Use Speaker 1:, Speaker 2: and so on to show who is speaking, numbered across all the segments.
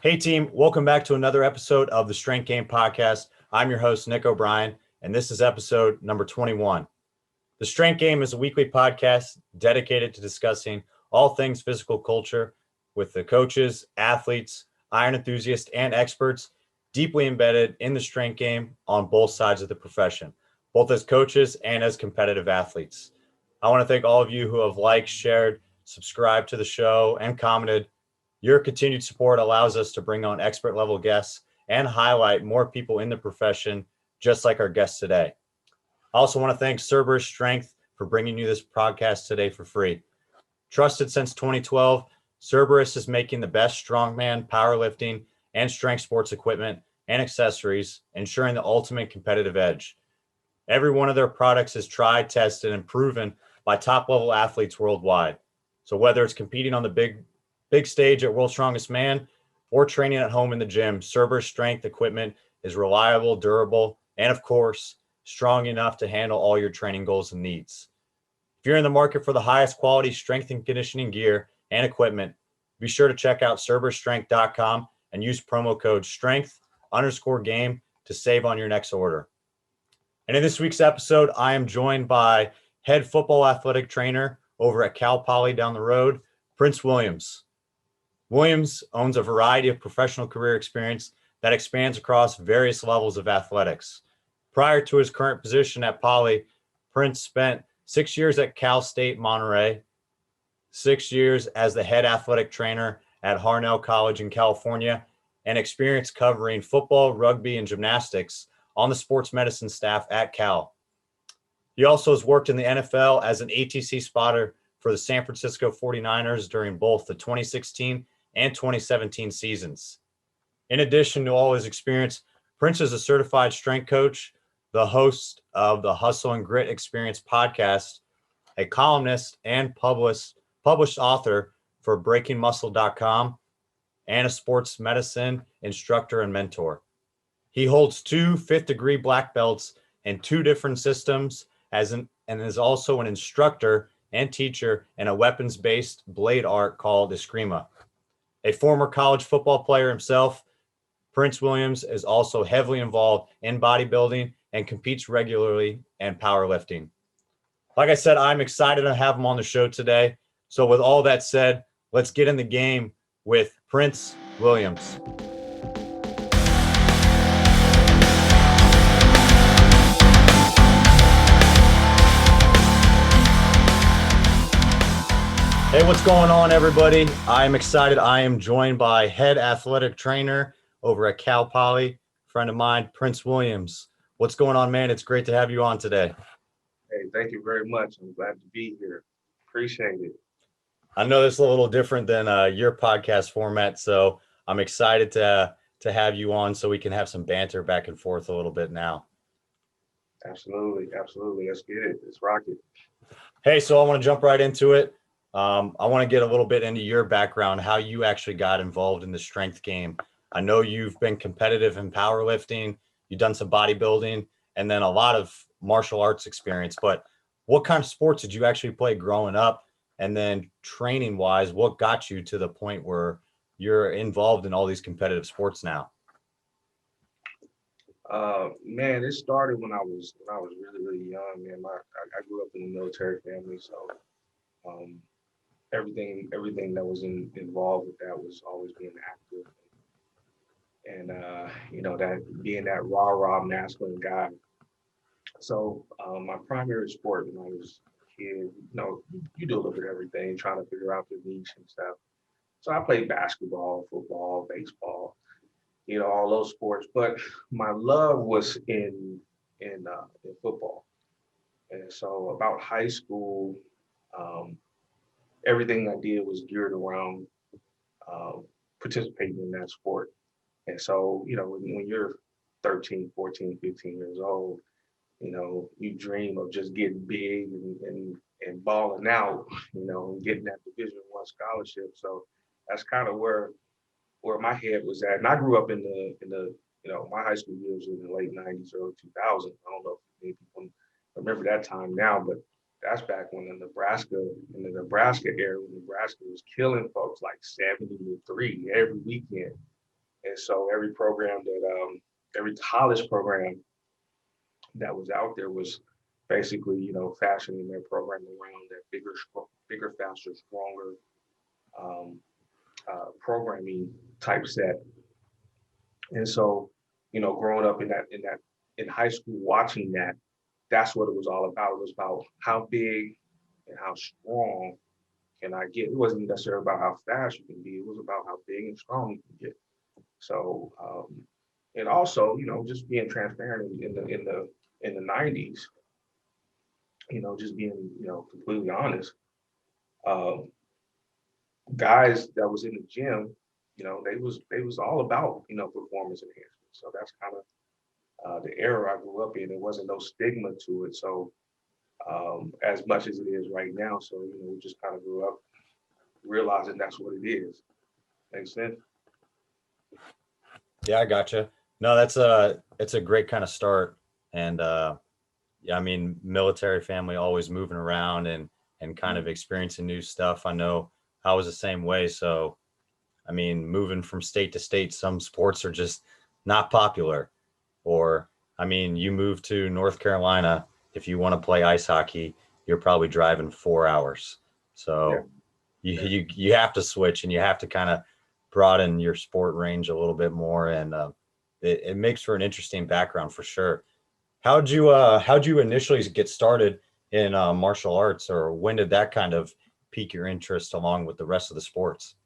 Speaker 1: Hey team, welcome back to another episode of the Strength Game Podcast. I'm your host, Nick O'Brien, and this is episode number 21. The Strength Game is a weekly podcast dedicated to discussing all things physical culture with the coaches, athletes, iron enthusiasts, and experts deeply embedded in the strength game on both sides of the profession, both as coaches and as competitive athletes. I want to thank all of you who have liked, shared, subscribed to the show, and commented. Your continued support allows us to bring on expert level guests and highlight more people in the profession, just like our guests today. I also want to thank Cerberus Strength for bringing you this podcast today for free. Trusted since 2012, Cerberus is making the best strongman, powerlifting, and strength sports equipment and accessories, ensuring the ultimate competitive edge. Every one of their products is tried, tested, and proven by top-level athletes worldwide. So whether it's competing on the big stage at World's Strongest Man or training at home in the gym, Cerberus Strength equipment is reliable, durable, and of course, strong enough to handle all your training goals and needs. If you're in the market for the highest quality strength and conditioning gear and equipment, be sure to check out cerberusstrength.com and use promo code strength_game to save on your next order. And in this week's episode, I am joined by head football athletic trainer over at Cal Poly down the road, Prince Williams. Williams owns a variety of professional career experience that expands across various levels of athletics. Prior to his current position at Poly, Prince spent 6 years at Cal State Monterey, 6 years as the head athletic trainer at Harnell College in California, and experience covering football, rugby, and gymnastics on the sports medicine staff at Cal. He also has worked in the NFL as an ATC spotter for the San Francisco 49ers during both the 2016 and 2017 seasons. In addition to all his experience, Prince is a certified strength coach, the host of the Hustle and Grit Experience podcast, a columnist and published author for BreakingMuscle.com, and a sports medicine instructor and mentor. He holds 2 fifth-degree black belts in 2 different systems and is also an instructor and teacher in a weapons-based blade art called Eskrima. A former college football player himself, Prince Williams is also heavily involved in bodybuilding and competes regularly in powerlifting. Like I said, I'm excited to have him on the show today. So with all that said, let's get in the game with Prince Williams. Hey, what's going on, everybody? I'm excited. I am joined by head athletic trainer over at Cal Poly, friend of mine, Prince Williams. What's going on, man? It's great to have you on today.
Speaker 2: Hey, thank you very much. I'm glad to be here. Appreciate it.
Speaker 1: I know this is a little different than your podcast format, so I'm excited to have you on so we can have some banter back and forth a little bit now.
Speaker 2: Absolutely. Let's get it. Let's rock it.
Speaker 1: Hey, so I want to jump right into it. I want to get a little bit into your background, how you actually got involved in the strength game. I know you've been competitive in powerlifting, you've done some bodybuilding, and then a lot of martial arts experience. But what kind of sports did you actually play growing up? And then training wise, what got you to the point where you're involved in all these competitive sports now?
Speaker 2: Man, it started when I was really young. Man, I grew up in a military family, so everything that was involved with that was always being active, and that being that raw masculine guy. So my primary sport when I was a kid, you do a little bit of everything, trying to figure out the niche and stuff. So I played basketball, football, baseball, all those sports. But my love was in football. And so about high school, everything I did was geared around participating in that sport. And so, when you're 13, 14, 15 years old, you dream of just getting big and balling out, and getting that Division I scholarship. So that's kind of where my head was at. And I grew up in the my high school years in the late 90s, early 2000s. I don't know if many people remember that time now, but that's back when in the Nebraska era, when Nebraska was killing folks like 70-3 every weekend. And so every every college program that was out there was basically, fashioning their program around that bigger, faster, stronger um, programming type set. And so, growing up in high school, watching that, that's what it was all about. It was about how big and how strong can I get. It wasn't necessarily about how fast you can be. It was about how big and strong you can get. So, and also, just being transparent in the '90s, just being, completely honest, um, guys that was in the gym, they was all about, performance enhancement. So that's kind of the era I grew up in. There wasn't no stigma to it. So as much as it is right now. So, we just kind of grew up realizing that's what it is. Makes sense?
Speaker 1: Yeah, I gotcha. No, it's a great kind of start. And yeah, I mean, military family, always moving around and kind of experiencing new stuff. I know I was the same way. So I mean, moving from state to state, some sports are just not popular. Or, I mean, you move to North Carolina, if you want to play ice hockey, you're probably driving 4 hours.
Speaker 2: Yeah.
Speaker 1: So
Speaker 2: Yeah.
Speaker 1: you have to switch and you have to kind of broaden your sport range a little bit more. And it makes for an interesting background for sure. How'd you initially get started in martial arts, or when did that kind of pique your interest along with the rest of the sports?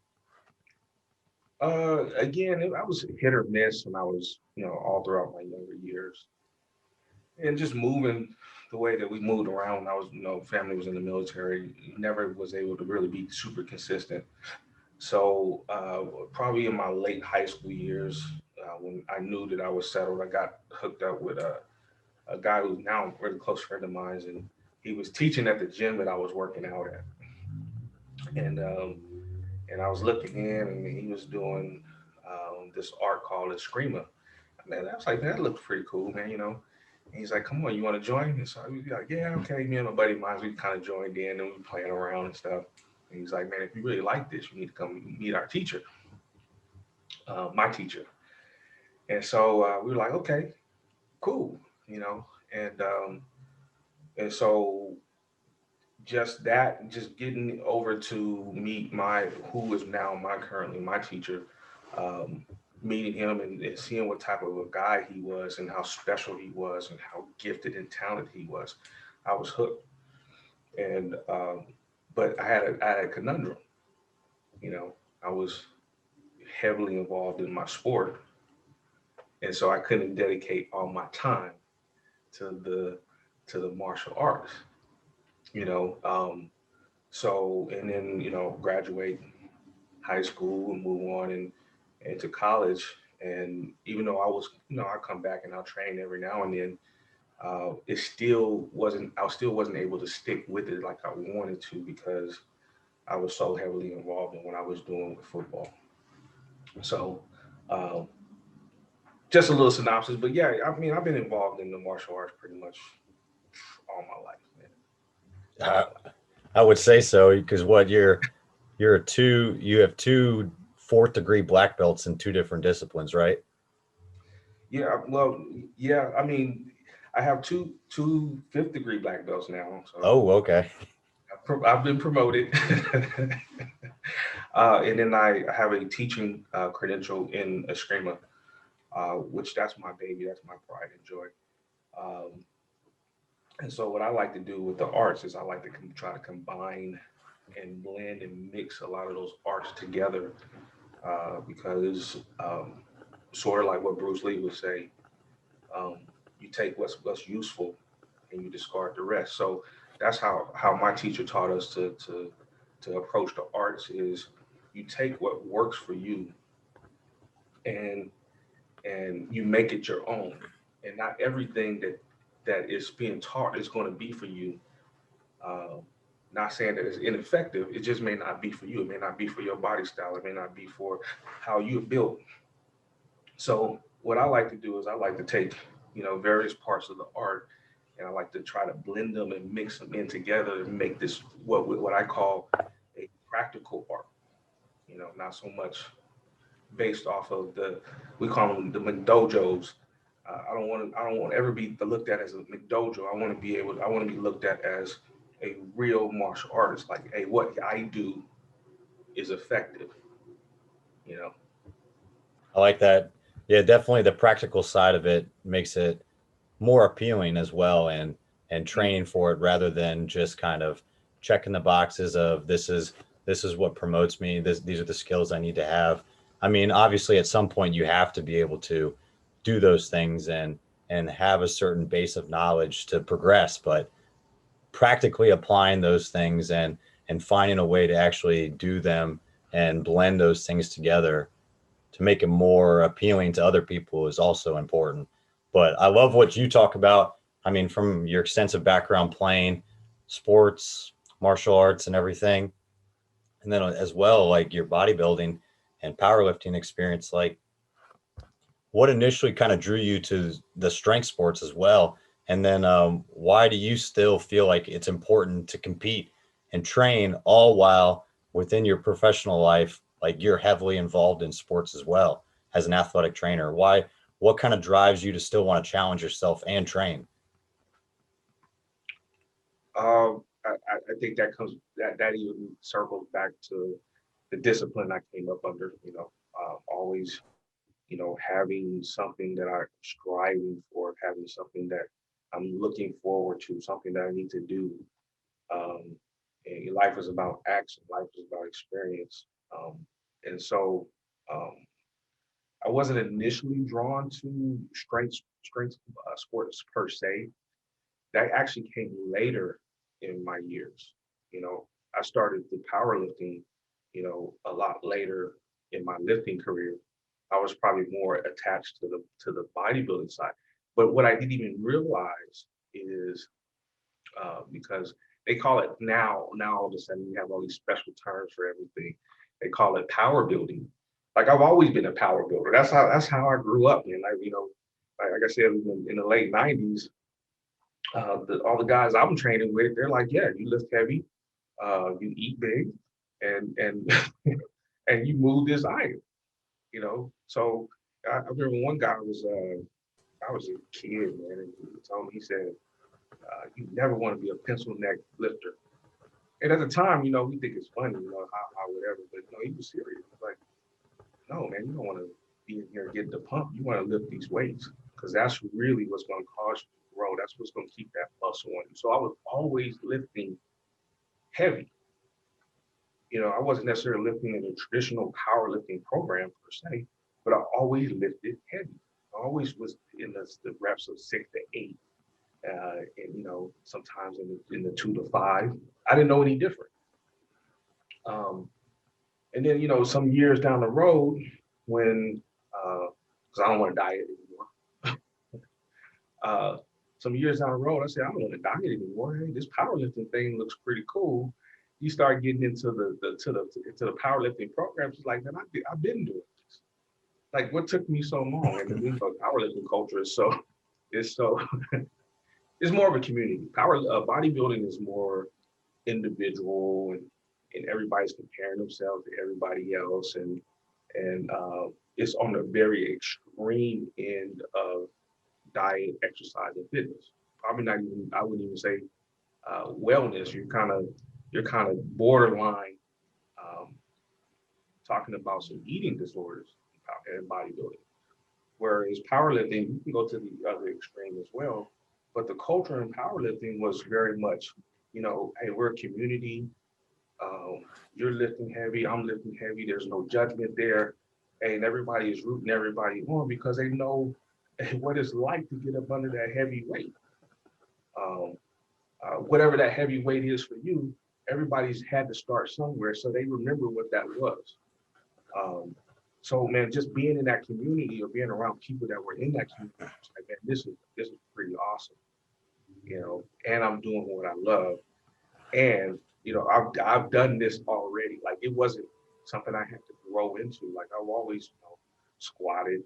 Speaker 2: Again, I was hit or miss when I was, all throughout my younger years, and just moving the way that we moved around when I was, family was in the military, never was able to really be super consistent. So probably in my late high school years, when I knew that I was settled, I got hooked up with a guy who's now a really close friend of mine, and he was teaching at the gym that I was working out at, and and I was looking in, and he was doing this art called Eskrima. Man, I was like, man, that looks pretty cool, man. And he's like, come on, you want to join? And so I was like, yeah, okay. Me and my buddy of mine, we kind of joined in and we were playing around and stuff. And he's like, man, if you really like this, you need to come meet our teacher, my teacher. And so we were like, okay, cool, you know. And and so just that, just getting over to meet my who is now my currently my teacher, um, meeting him and seeing what type of a guy he was and how special he was and how gifted and talented he was, I was hooked. And but I had a conundrum. You know, I was heavily involved in my sport, and so I couldn't dedicate all my time to the martial arts. You know, so and then graduate high school and move on and into college. And even though I was, I come back and I'll train every now and then. It still wasn't. I still wasn't able to stick with it like I wanted to because I was so heavily involved in what I was doing with football. So, um, just a little synopsis, but yeah, I mean, I've been involved in the martial arts pretty much all my life, man.
Speaker 1: I, I would say so because what you're you have two fourth degree black belts in two different disciplines, right?
Speaker 2: Yeah, well, yeah. I mean, I have two fifth degree black belts now, so
Speaker 1: Oh, okay.
Speaker 2: I've been promoted. And then I have a teaching credential in Eskrima, which that's my baby, that's my pride and joy. Um, and so what I like to do with the arts is I like to try to combine and blend and mix a lot of those arts together because sort of like what Bruce Lee would say, um, you take what's useful and you discard the rest. So that's how my teacher taught us to approach the arts is you take what works for you and you make it your own. And not everything that is being taught is going to be for you. Uh, Not saying that it's ineffective. It just may not be for you. It may not be for your body style. It may not be for how you're built. So what I like to do is I like to take, various parts of the art and I like to try to blend them and mix them in together and make this what I call a practical art. Not so much based off of we call them the McDojos. I don't want to ever be looked at as a McDojo. I want to be looked at as a real martial artist. Like, hey, what I do is effective, you know?
Speaker 1: I like that. Yeah, definitely the practical side of it makes it more appealing as well, and training for it rather than just kind of checking the boxes of this is what promotes me. These are the skills I need to have. I mean, obviously at some point you have to be able to do those things and have a certain base of knowledge to progress, but practically applying those things and finding a way to actually do them and blend those things together to make it more appealing to other people is also important. But I love what you talk about. I mean, from your extensive background playing sports, martial arts, and everything, and then as well, like your bodybuilding and powerlifting experience, like what initially kind of drew you to the strength sports as well? And then why do you still feel like it's important to compete and train all while within your professional life, like you're heavily involved in sports as well as an athletic trainer? What kind of drives you to still want to challenge yourself and train?
Speaker 2: I think that even circles back to the discipline I came up under. Always, having something that I'm striving for, having something that I'm looking forward to, something that I need to do. Um, and life is about action. Life is about experience. And so um, I wasn't initially drawn to strength sports per se. That actually came later in my years. I started the powerlifting, a lot later in my lifting career. I was probably more attached to the bodybuilding side. But what I didn't even realize is because they call it now all of a sudden we have all these special terms for everything. They call it power building. Like, I've always been a power builder. That's how I grew up. And like I said, in the late '90s, all the guys I'm training with, they're like, yeah, you lift heavy, you eat big, and and you move this iron. So I remember one guy I was a kid, man, and he told me, he said, you never want to be a pencil neck lifter. And at the time, we think it's funny, how whatever, but he was serious. Like, no, man, you don't want to be in here getting the pump. You want to lift these weights because that's really what's going to cause you to grow. That's what's going to keep that muscle on you. So I was always lifting heavy. I wasn't necessarily lifting in a traditional powerlifting program per se, but I always lifted heavy. I always was in the reps of 6 to 8, and sometimes in the 2 to 5. I didn't know any different. And then some years down the road, when because I don't want to diet anymore. Some years down the road, I said, I don't want to diet anymore. Hey, this powerlifting thing looks pretty cool. You start getting into the powerlifting programs. It's like, man, I've been doing this. Like, what took me so long? And the powerlifting culture is so it's it's more of a community. Bodybuilding is more individual, and everybody's comparing themselves to everybody else, and it's on the very extreme end of diet, exercise, and fitness. Probably not even, I wouldn't even say wellness. You're kind of borderline um, talking about some eating disorders in bodybuilding. Whereas powerlifting, you can go to the other extreme as well. But the culture in powerlifting was very much, hey, we're a community. You're lifting heavy, I'm lifting heavy. There's no judgment there. And everybody is rooting everybody on because they know what it's like to get up under that heavy weight. Um, Whatever that heavy weight is for you, everybody's had to start somewhere, so they remember what that was. Um, so, man, just being in that community or being around people that were in that community, it's like, man, this is pretty awesome, and I'm doing what I love. And I've done this already. Like, it wasn't something I had to grow into. Like, I've always squatted,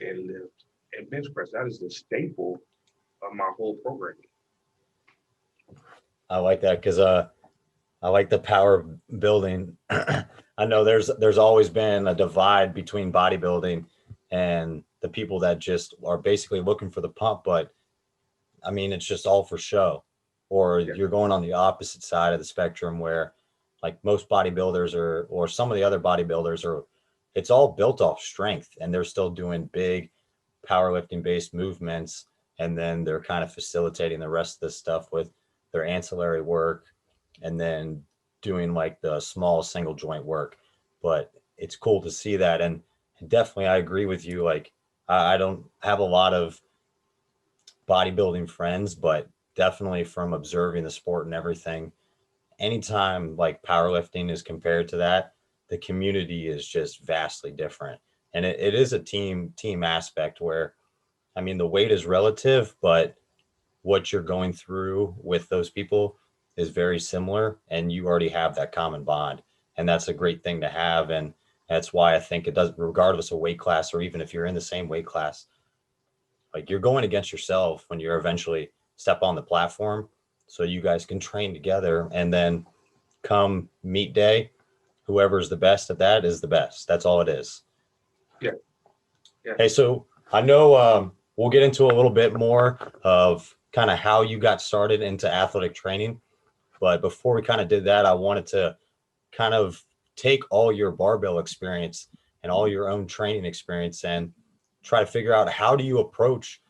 Speaker 2: deadlift, and bench press. That is the staple of my whole programming.
Speaker 1: I like that because I like the power of building. I know there's always been a divide between bodybuilding and the people that just are basically looking for the pump, but I mean, it's just all for show. Or
Speaker 2: Yeah,
Speaker 1: you're going on the opposite side of the spectrum where like most bodybuilders or some of the other bodybuilders are, it's all built off strength and they're still doing big powerlifting based movements. And then they're kind of facilitating the rest of the stuff with their ancillary work and then doing like the small single joint work. But it's cool to see that. And definitely, I agree with you. Like, I don't have a lot of bodybuilding friends, but definitely from observing the sport and everything, anytime like powerlifting is compared to that, the community is just vastly different. And it is a team aspect where, I mean, the weight is relative, but what you're going through with those people is very similar and you already have that common bond. And that's a great thing to have. And that's why I think it does, regardless of weight class, or even if you're in the same weight class, like you're going against yourself when you're eventually step on the platform. So you guys can train together and then come meet day, whoever's the best at that is the best. That's all it is.
Speaker 2: yeah, yeah.
Speaker 1: Hey, so I know we'll get into a little bit more of kind of how you got started into athletic training. But before we kind of did that, I wanted to kind of take all your barbell experience and all your own training experience and try to figure out how do you approach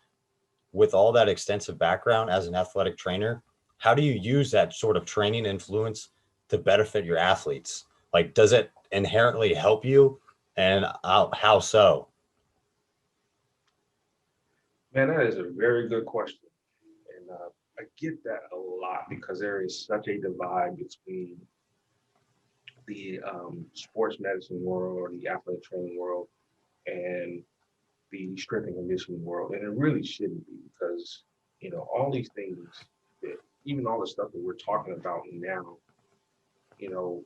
Speaker 1: with all that extensive background as an athletic trainer, how do you use that sort of training influence to benefit your athletes? Like, does it inherently help you? And how so?
Speaker 2: Man, that is a very good question. And I get that a lot because there is such a divide between the sports medicine world or the athletic training world and the strength and conditioning world. And it really shouldn't be because, all these things, that, even all the stuff that we're talking about now, you know,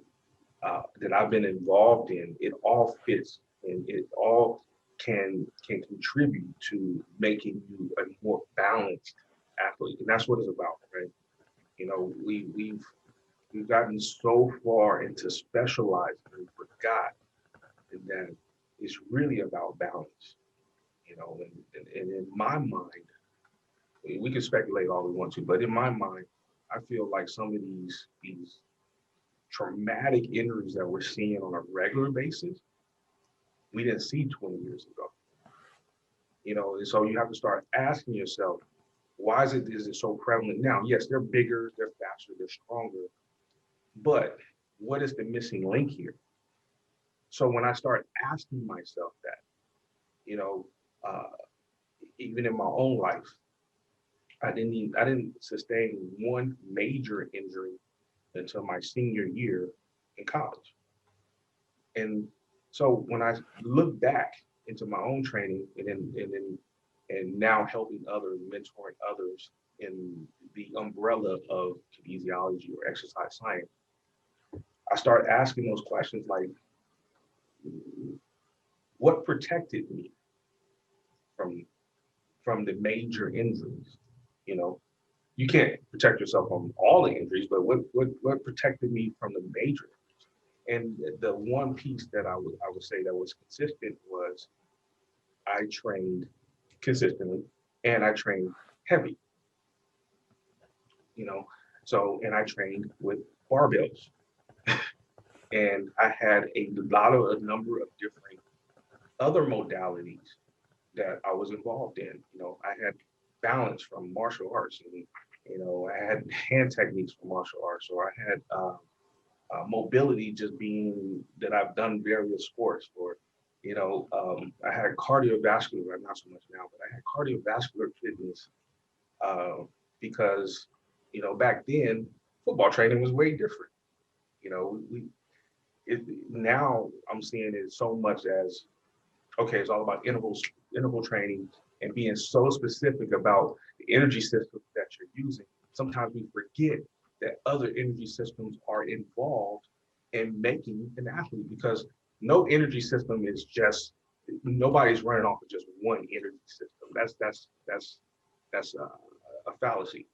Speaker 2: that I've been involved in, it all fits and it all can contribute to making you a more balanced athlete. And that's what it's about, right? We've gotten so far into specializing and forgot that it's really about balance, and in my mind, we can speculate all we want to, but in my mind, I feel like some of these traumatic injuries that we're seeing on a regular basis, we didn't see 20 years ago. And so you have to start asking yourself, why is it so prevalent now? Yes, they're bigger, they're faster, they're stronger, but what is the missing link here? So when I start asking myself that, you know, uh, even in my own life, I didn't sustain one major injury until my senior year in college. And so when I look back into my own training and now helping others, mentoring others in the umbrella of kinesiology or exercise science, I start asking those questions like, what protected me from the major injuries? You know, you can't protect yourself from all the injuries, but what protected me from the major? And the one piece that I would say that was consistent was I trained consistently and I trained heavy, you know. So and I trained with barbells. And I had a number of different other modalities that I was involved in. I had balance from martial arts, and I had hand techniques from martial arts, or I had mobility just being that I've done various sports for. I had cardiovascular, not so much now, but I had cardiovascular fitness because back then football training was way different. We now I'm seeing it so much as okay, it's all about interval training and being so specific about the energy systems that you're using. Sometimes we forget that other energy systems are involved in making an athlete because no energy system is just nobody's running off of just one energy system. That's a fallacy.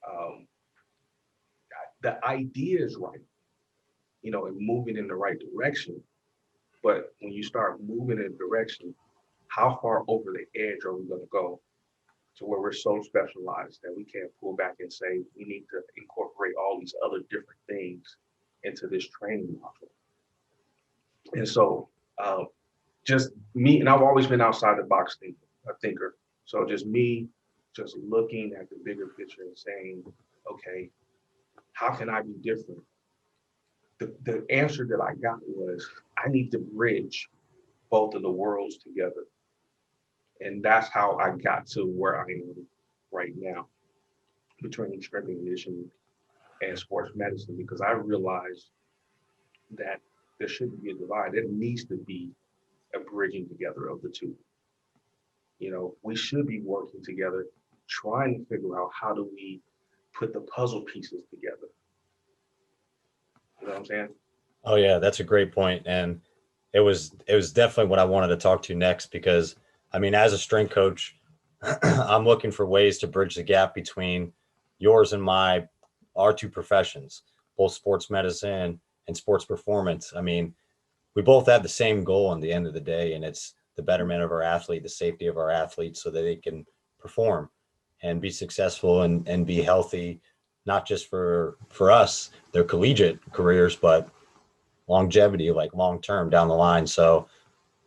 Speaker 2: Um, the idea is right, you know, and moving in the right direction. But when you start moving in a direction, how far over the edge are we going to go to where we're so specialized that we can't pull back and say we need to incorporate all these other different things into this training module? And so just me, and I've always been outside the box thinker. So just me, just looking at the bigger picture and saying, okay, how can I be different? The answer that I got was I need to bridge both of the worlds together. And that's how I got to where I am right now between strength and conditioning and sports medicine, because I realized that there shouldn't be a divide. There needs to be a bridging together of the two. You know, we should be working together, trying to figure out how do we put the puzzle pieces together. You know what I'm saying?
Speaker 1: Oh yeah, that's a great point. And it was definitely what I wanted to talk to next, because I mean, as a strength coach, I'm looking for ways to bridge the gap between yours and our two professions, both sports medicine and sports performance. I mean, we both have the same goal in the end of the day, and it's the betterment of our athlete, the safety of our athletes, so that they can perform and be successful and be healthy, not just for us, their collegiate careers, but longevity, like long term down the line. So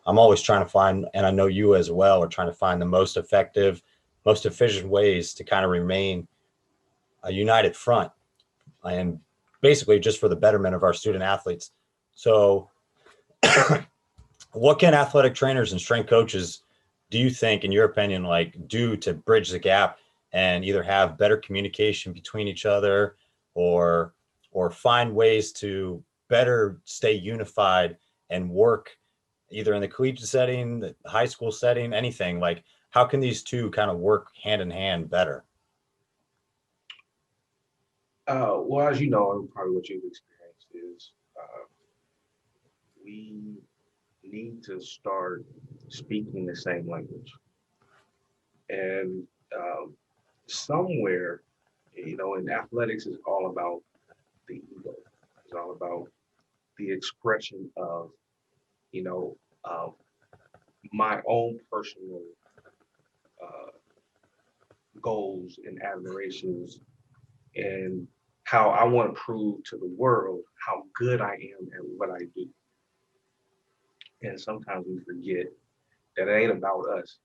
Speaker 1: I'm always trying to find, and I know you as well, are trying to find the most effective, most efficient ways to kind of remain a united front, and basically just for the betterment of our student athletes. So what can athletic trainers and strength coaches, do you think, in your opinion, like do to bridge the gap and either have better communication between each other, or find ways to better stay unified and work either in the collegiate setting, the high school setting, anything? Like, how can these two kind of work hand in hand better?
Speaker 2: Well, as you know, and probably what you've experienced is we need to start speaking the same language. And somewhere, you know, in athletics is all about the ego. It's all about the expression of, you know, my own personal uh, goals and admirations, and how I want to prove to the world how good I am at what I do. And sometimes we forget that it ain't about us.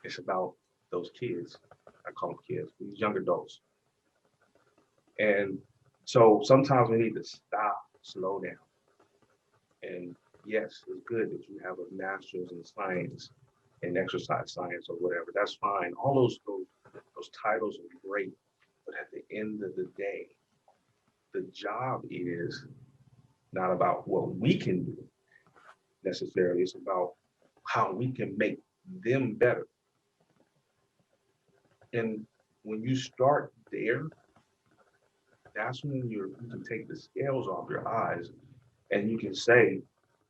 Speaker 2: It's about those kids. I call them kids, these young adults. And so sometimes we need to stop, slow down. And yes, it's good that you have a master's in science and exercise science or whatever. That's fine. All those titles are great. But at the end of the day, the job is not about what we can do necessarily. It's about how we can make them better. And when you start there, that's when you can take the scales off your eyes and you can say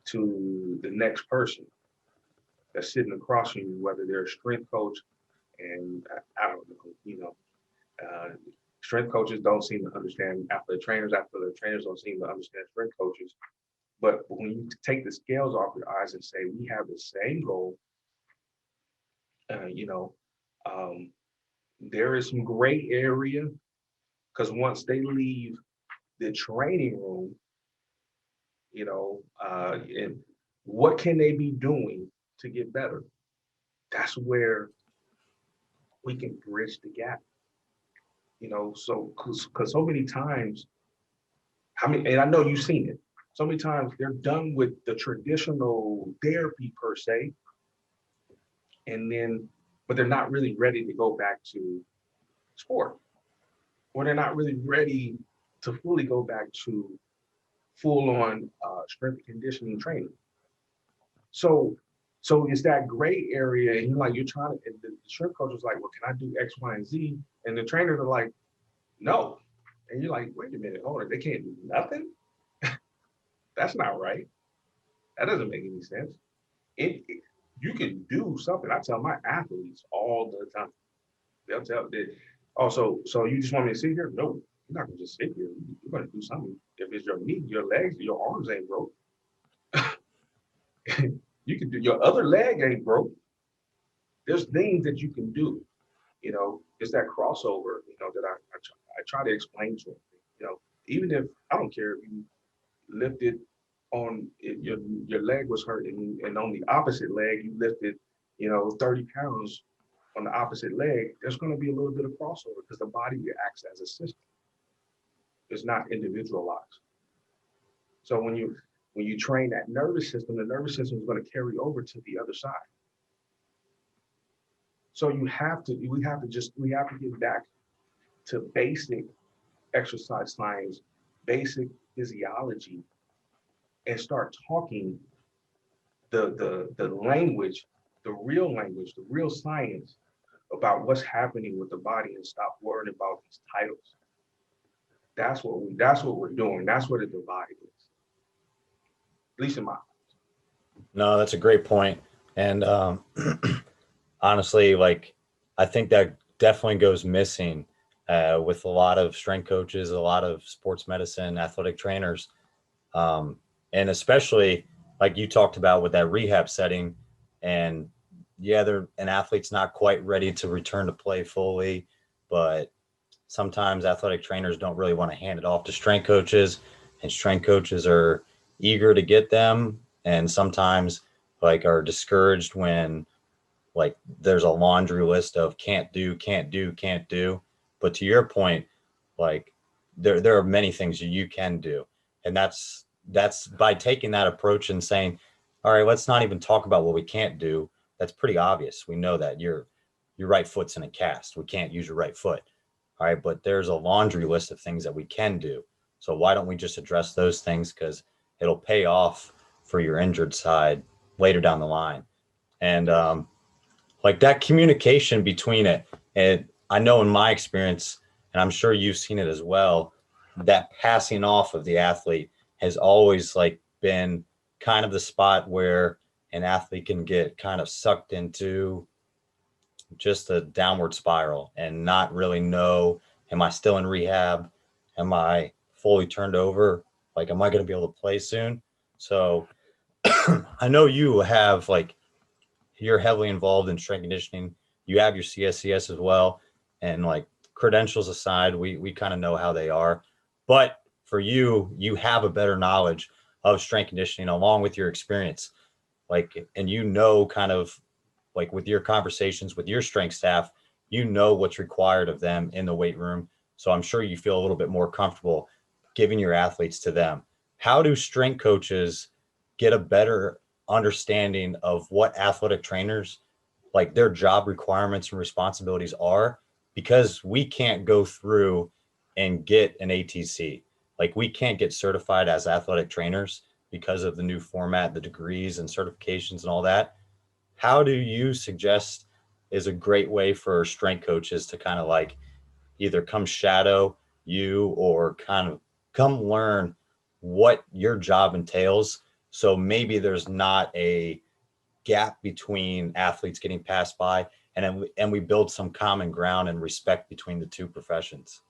Speaker 2: to the next person that's sitting across from you, whether they're a strength coach, and I don't know, you know, strength coaches don't seem to understand athletic trainers, athletic trainers don't seem to understand strength coaches. But when you take the scales off your eyes and say, we have the same goal, you know, there is some gray area, because once they leave the training room, you know, and what can they be doing to get better? That's where we can bridge the gap, you know. So, because so many times, and I know you've seen it, so many times they're done with the traditional therapy per se, and then, but they're not really ready to go back to sport, or they're not really ready to fully go back to full on strength and conditioning training. So, it's that gray area, and you're trying to. And the strength coach is like, well, can I do X, Y, and Z? And the trainers are like, no. And you're like, wait a minute, hold on, they can't do nothing. That's not right. That doesn't make any sense. You can do something. I tell my athletes all the time. They'll tell that. Also, so you just want me to sit here? No, You're not gonna just sit here. You're gonna do something. If it's your knee, your legs, your arms ain't broke. You can do your other leg ain't broke. There's things that you can do. It's that crossover. That I try to explain to them. Even if I don't care if you lifted on your leg was hurt and on the opposite leg you lifted 30 pounds on the opposite leg, there's going to be a little bit of crossover because the body acts as a system. It's not individualized. So when you train that nervous system, the nervous system is going to carry over to the other side. So we have to get back to basic exercise science, basic physiology, and start talking the language, the real science about what's happening with the body, and stop worrying about these titles. That's what we're doing. That's what the divide is. At least in my.
Speaker 1: No, that's a great point. And honestly, like, I think that definitely goes missing with a lot of strength coaches, a lot of sports medicine, athletic trainers. And especially like you talked about with that rehab setting, and yeah, an athlete's not quite ready to return to play fully, but sometimes athletic trainers don't really want to hand it off to strength coaches, and strength coaches are eager to get them, and sometimes like are discouraged when like there's a laundry list of can't do, can't do, can't do. But to your point, like there are many things you can do. And that's by taking that approach and saying, all right, let's not even talk about what we can't do. That's pretty obvious. We know that your right foot's in a cast. We can't use your right foot. All right, but there's a laundry list of things that we can do. So why don't we just address those things? Because it'll pay off for your injured side later down the line. And like that communication between it, and I know in my experience, and I'm sure you've seen it as well, that passing off of the athlete has always like been kind of the spot where an athlete can get kind of sucked into just a downward spiral and not really know, am I still in rehab? Am I fully turned over? Like, am I going to be able to play soon? So I know you have like, you're heavily involved in strength conditioning. You have your CSCS as well. And like credentials aside, we kind of know how they are. But for you, you have a better knowledge of strength conditioning along with your experience. Like, and kind of like with your conversations with your strength staff, what's required of them in the weight room. So I'm sure you feel a little bit more comfortable giving your athletes to them. How do strength coaches get a better understanding of what athletic trainers, like their job requirements and responsibilities are? Because we can't go through and get an ATC. Like we can't get certified as athletic trainers because of the new format, the degrees and certifications and all that. How do you suggest is a great way for strength coaches to kind of like either come shadow you or kind of come learn what your job entails? So maybe there's not a gap between athletes getting passed by, and we build some common ground and respect between the two professions.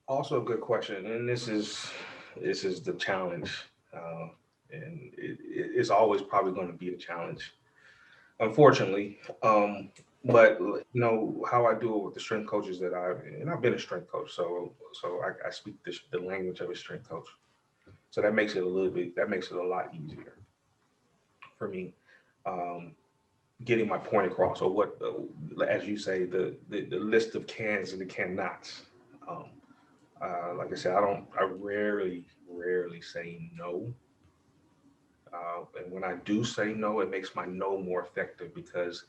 Speaker 2: Also a good question, and this is the challenge, and it's always probably going to be a challenge, unfortunately. But how I do it with the strength coaches I've been a strength coach, so I speak the language of a strength coach. So that makes it a lot easier for me, um, getting my point across, or what, as you say, the list of cans and the cannots. Um, like I said, I rarely say no. And when I do say no, it makes my no more effective because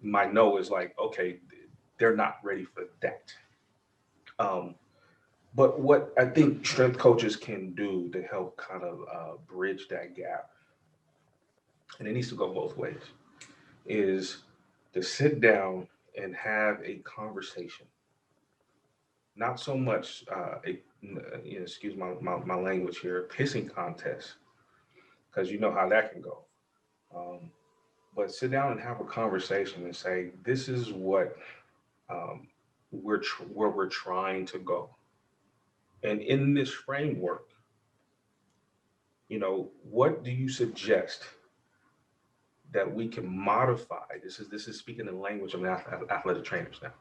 Speaker 2: my no is like, okay, they're not ready for that. Um, but what I think strength coaches can do to help kind of bridge that gap, and it needs to go both ways, is to sit down and have a conversation. Not so much, excuse my language here, pissing contest, because you know how that can go. Um, but sit down and have a conversation and say, this is what, um, where we're trying to go. And in this framework, what do you suggest that we can modify? This is speaking the language of athletic trainers now.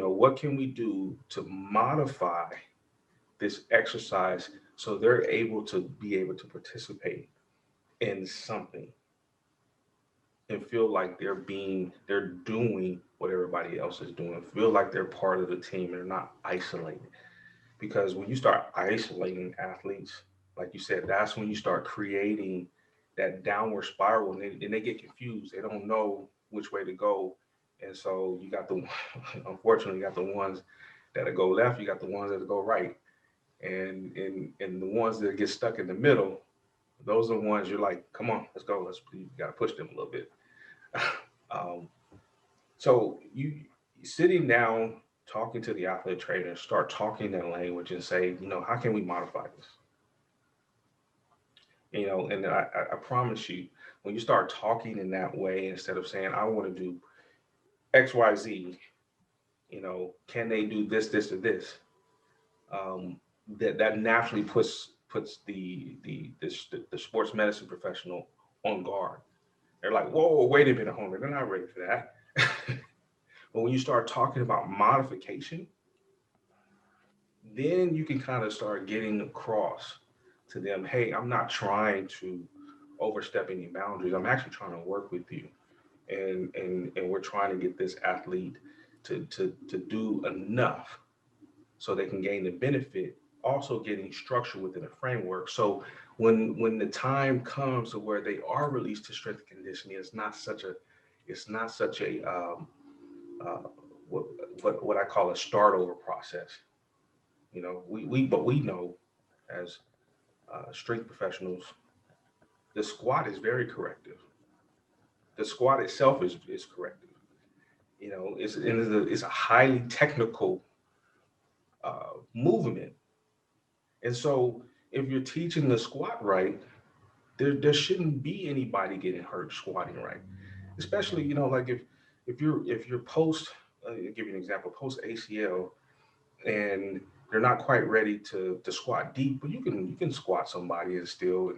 Speaker 2: What can we do to modify this exercise so they're able to participate in something and feel like they're doing what everybody else is doing, feel like they're part of the team and they're not isolated. Because when you start isolating athletes, like you said, that's when you start creating that downward spiral, and they get confused. They don't know which way to go. And so unfortunately, you got the ones that go left, you got the ones that go right. And the ones that get stuck in the middle, those are the ones you're like, come on, let's go. You got to push them a little bit. So you sitting down, talking to the athlete trainer, start talking that language and say, how can we modify this? And I promise you, when you start talking in that way, instead of saying, I want to do X, Y, Z, can they do this, this, or this? That naturally puts the sports medicine professional on guard. They're like, whoa, wait a minute, homie, they're not ready for that. But when you start talking about modification, then you can kind of start getting across to them, hey, I'm not trying to overstep any boundaries. I'm actually trying to work with you. And we're trying to get this athlete to do enough so they can gain the benefit, also getting structure within a framework. So when the time comes to where they are released to strength and conditioning, it's not such a what I call a start over process. But we know as strength professionals, the squat is very corrective. The squat itself is corrective. It's a highly technical movement. And so if you're teaching the squat right, there shouldn't be anybody getting hurt squatting right. Especially, like if you're post, I'll give you an example, post ACL, and they're not quite ready to squat deep, but you can squat somebody and still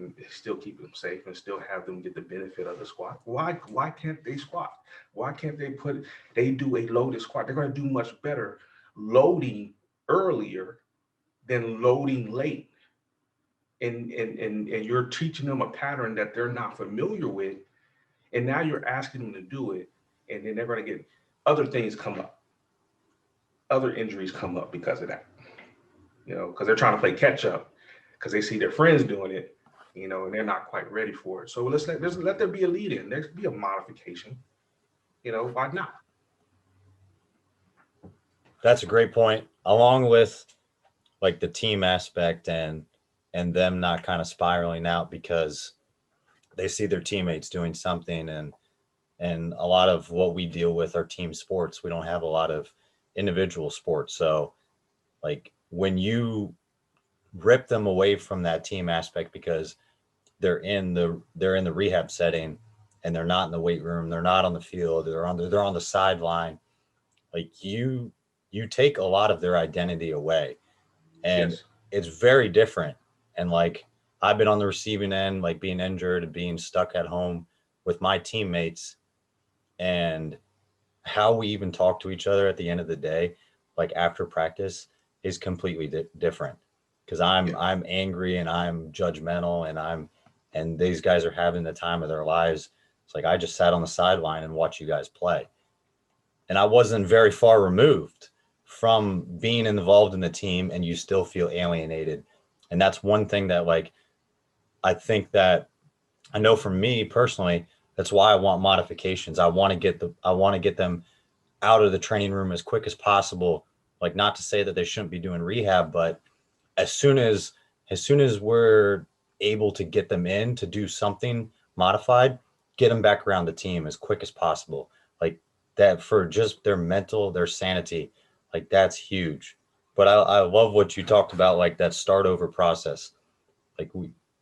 Speaker 2: keep them safe and still have them get the benefit of the squat. Why can't they squat? Why can't they do a loaded squat? They're going to do much better loading earlier than loading late. And you're teaching them a pattern that they're not familiar with, and now you're asking them to do it, and then they're going to get other things come up, other injuries come up because of that. Because they're trying to play catch up because they see their friends doing it, and they're not quite ready for it. So let there be a lead in. There be a modification. Why not?
Speaker 1: That's a great point. Along with like the team aspect and them not kind of spiraling out because they see their teammates doing something, and a lot of what we deal with are team sports. We don't have a lot of individual sports. So like when you rip them away from that team aspect because they're in the rehab setting and they're not in the weight room, they're not on the field, they're on the sideline, like you take a lot of their identity away. And
Speaker 2: Yes.
Speaker 1: It's very different. And like I've been on the receiving end, like being injured and being stuck at home with my teammates, and how we even talk to each other at the end of the day, like after practice, is completely different. Because I'm angry and I'm judgmental and these guys are having the time of their lives. It's like I just sat on the sideline and watched you guys play, and I wasn't very far removed from being involved in the team, and you still feel alienated. And that's one thing that like I think that I know for me personally, that's why I want modifications. I want to get them out of the training room as quick as possible. Like, not to say that they shouldn't be doing rehab, but as soon as we're able to get them in to do something modified, get them back around the team as quick as possible. Like that, for just their mental, their sanity, like that's huge. But I love what you talked about, like that start over process.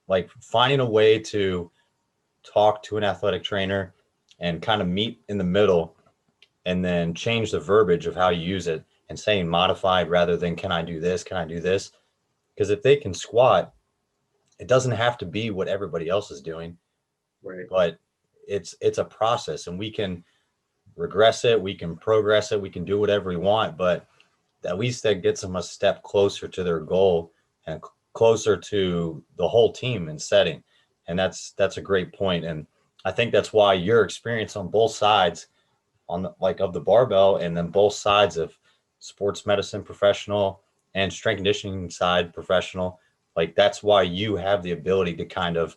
Speaker 1: Like finding a way to talk to an athletic trainer and kind of meet in the middle and then change the verbiage of how you use it and saying modified rather than can I do this? Can I do this? Because if they can squat, it doesn't have to be what everybody else is doing,
Speaker 2: Right.
Speaker 1: but it's a process, and we can regress it, we can progress it, we can do whatever we want, but at least that gets them a step closer to their goal and closer to the whole team and setting. And that's a great point. And I think that's why your experience on both sides on the, like of the barbell, and then both sides of sports medicine professional and strength conditioning side professional, like that's why you have the ability to kind of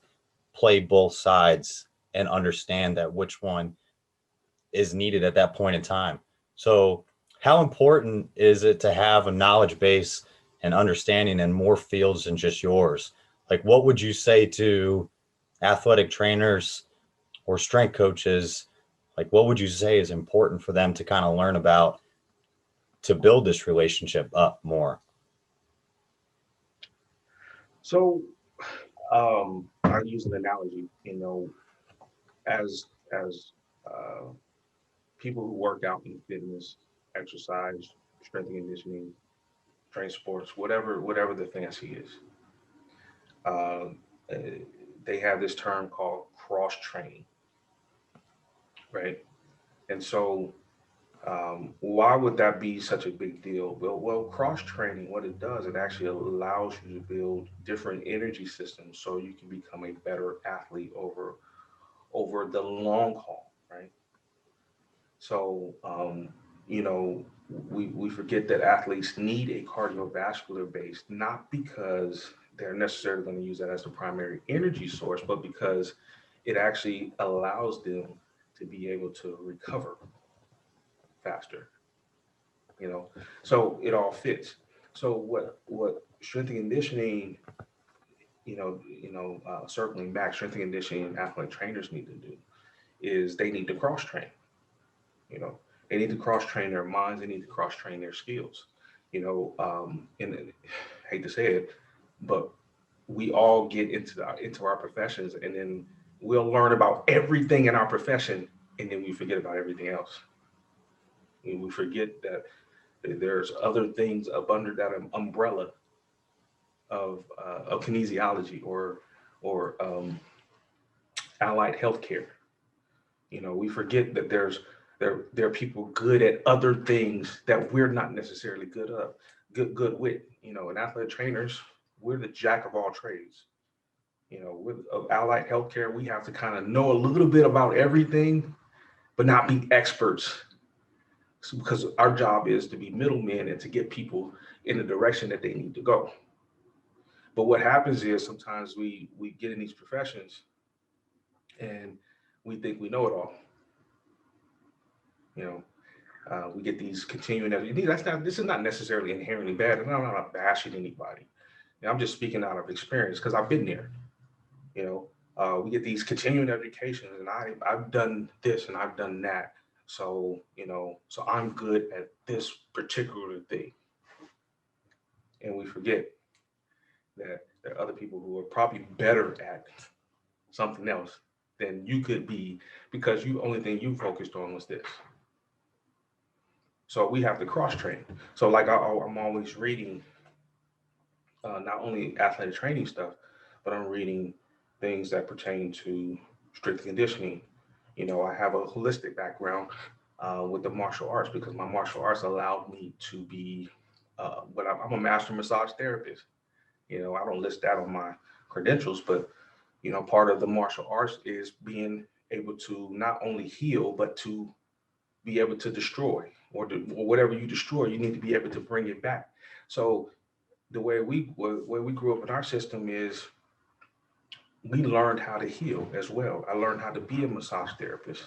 Speaker 1: play both sides and understand that which one is needed at that point in time. So how important is it to have a knowledge base and understanding in more fields than just yours? Like, what would you say to athletic trainers or strength coaches? Like, what would you say is important for them to kind of learn about to build this relationship up more?
Speaker 2: So I use an analogy, as people who work out in fitness, exercise, strength and conditioning, train sports, whatever the fancy is. Uh, uh, they have this term called cross training, right? And so, why would that be such a big deal? Well, cross training, what it does, it actually allows you to build different energy systems so you can become a better athlete over the long haul, right? So, you know, we forget that athletes need a cardiovascular base, not because they're necessarily going to use that as the primary energy source, but because it actually allows them to be able to recover faster, you know. So it all fits. So what strength and conditioning, circling back, strength and conditioning athletic trainers need to do is they need to cross train. You know, they need to cross train their minds. They need to cross train their skills. And I hate to say it, but we all get into our professions, and then we'll learn about everything in our profession, and then we forget about everything else. And we forget that there's other things up under that umbrella of kinesiology or allied healthcare. We forget that there are people good at other things that we're not necessarily good with. And athletic trainers, we're the jack of all trades. With allied healthcare, we have to kind of know a little bit about everything, but not be experts. Because our job is to be middlemen and to get people in the direction that they need to go. But what happens is sometimes we get in these professions and we think we know it all. You know, we get these continuing. That's not. This is not necessarily inherently bad, and I'm not bashing anybody. I'm just speaking out of experience because I've been there. We get these continuing educations, and I've done this and I've done that. So I'm good at this particular thing, and we forget that there are other people who are probably better at something else than you could be because you only thing you focused on was this. So we have to cross train. So like I'm always reading not only athletic training stuff, but I'm reading things that pertain to strength and conditioning. I have a holistic background with the martial arts because my martial arts allowed me to be I'm a master massage therapist. I don't list that on my credentials, but part of the martial arts is being able to not only heal, but to be able to destroy or whatever you destroy, you need to be able to bring it back. So the way we grew up in our system is we learned how to heal as well. I learned how to be a massage therapist,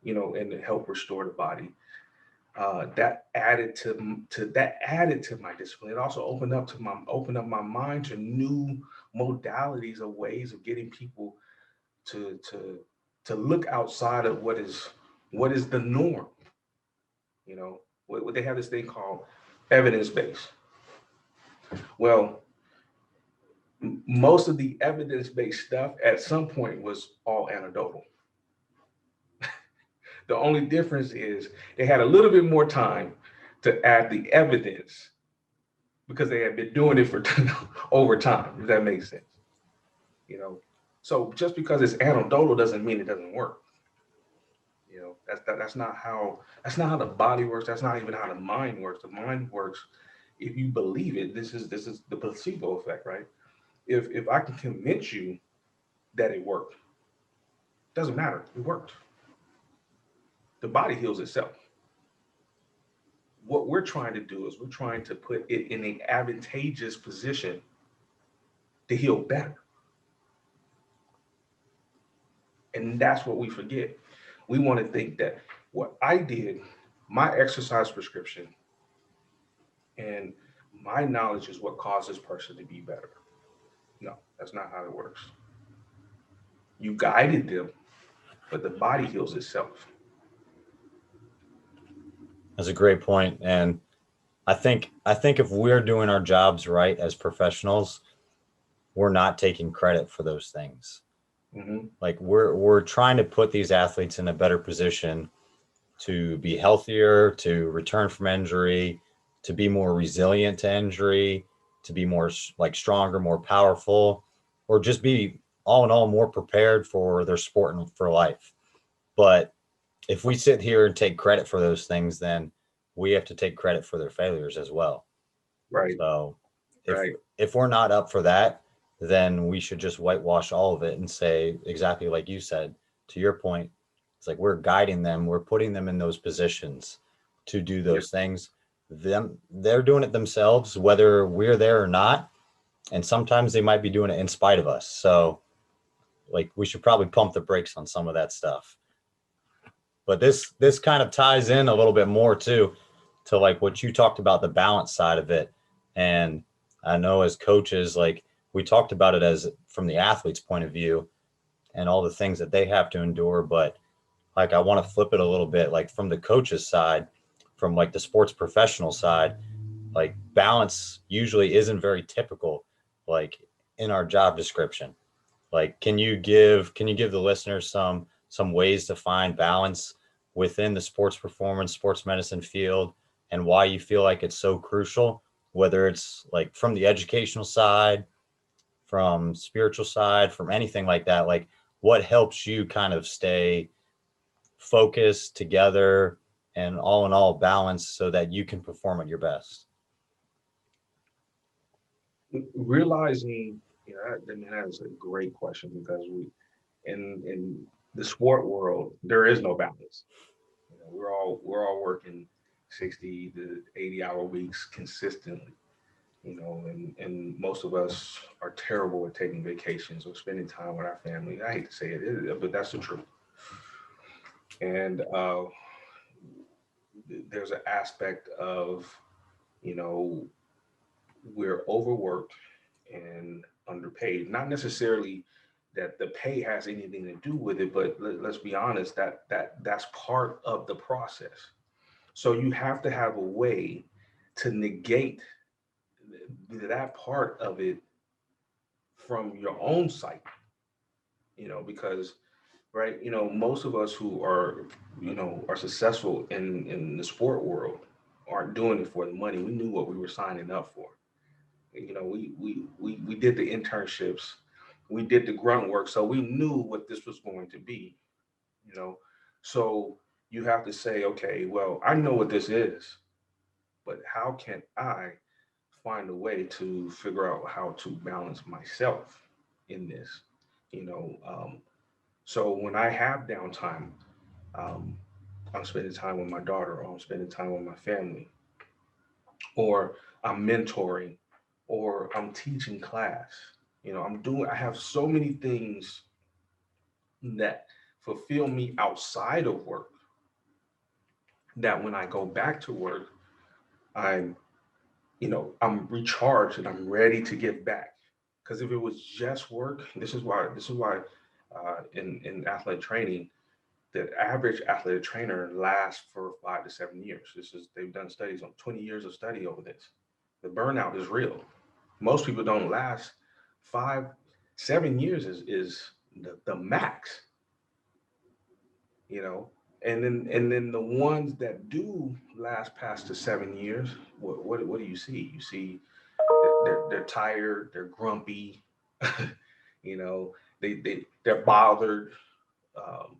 Speaker 2: and to help restore the body. That added to my discipline. It also opened up my mind to new modalities of ways of getting people to look outside of what is the norm. What they have this thing called evidence based. Well, most of the evidence based stuff at some point was all anecdotal. The only difference is they had a little bit more time to add the evidence because they had been doing it for over time, if that makes sense. You know, so just because it's anecdotal doesn't mean it doesn't work. You know, that's not how the body works. That's not even how the mind works. The mind works if you believe it. This is the placebo effect, right? If I can convince you that it worked, doesn't matter. It worked. The body heals itself. What we're trying to do is we're trying to put it in an advantageous position to heal better. And that's what we forget. We want to think that what I did, my exercise prescription, and my knowledge is what caused this person to be better. No, that's not how it works. You guided them, but the body heals itself.
Speaker 1: That's a great point. And I think if we're doing our jobs right as professionals, we're not taking credit for those things.
Speaker 2: Mm-hmm.
Speaker 1: Like we're trying to put these athletes in a better position to be healthier, to return from injury, to be more resilient to injury, to be more like stronger, more powerful, or just be all in all more prepared for their sport and for life. But if we sit here and take credit for those things, then we have to take credit for their failures as well.
Speaker 2: Right,
Speaker 1: So if
Speaker 2: right.
Speaker 1: if we're not up for that, then we should just whitewash all of it and say exactly like you said, to your point, it's like we're guiding them, we're putting them in those positions to do
Speaker 2: Yeah.
Speaker 1: those things. They're doing it themselves, whether we're there or not. And sometimes they might be doing it in spite of us. So like we should probably pump the brakes on some of that stuff. But this kind of ties in a little bit more too to like what you talked about, the balance side of it. And I know as coaches, like we talked about it as from the athlete's point of view and all the things that they have to endure. But like I want to flip it a little bit, like from the coach's side, from like the sports professional side, like balance usually isn't very typical, like in our job description. Like, can you give the listeners some ways to find balance within the sports performance, sports medicine field, and why you feel like it's so crucial, whether it's like from the educational side, from spiritual side, from anything like that, like what helps you kind of stay focused together and all in all balanced so that you can perform at your best.
Speaker 2: Realizing, I mean, that is a great question because in the sport world, there is no balance. We're all working 60 to 80-hour weeks consistently. And most of us are terrible at taking vacations or spending time with our family. I hate to say it, but that's the truth. And there's an aspect of, you know, we're overworked and underpaid. Not necessarily that the pay has anything to do with it, but let's be honest, that's part of the process. So you have to have a way to negate that part of it from your own psyche, because right, most of us who are successful in the sport world aren't doing it for the money. We knew what we were signing up for. We did the internships, we did the grunt work, so we knew what this was going to be. You know, so you have to say, okay, well, I know what this is, but how can I find a way to figure out how to balance myself in this? You know, so when I have downtime, um, I'm spending time with my daughter, or I'm spending time with my family, or I'm mentoring, or I'm teaching class. I have so many things that fulfill me outside of work that when I go back to work, I'm, I'm recharged and I'm ready to give back. Because if it was just work, this is why in athletic training, the average athletic trainer lasts for 5 to 7 years. They've done studies on 20 years of study over this. The burnout is real. Most people don't last 5, 7 years is the max, you know. And then the ones that do last past the 7 years, what do you see? You see they're tired, they're grumpy, you know, they're bothered. Um,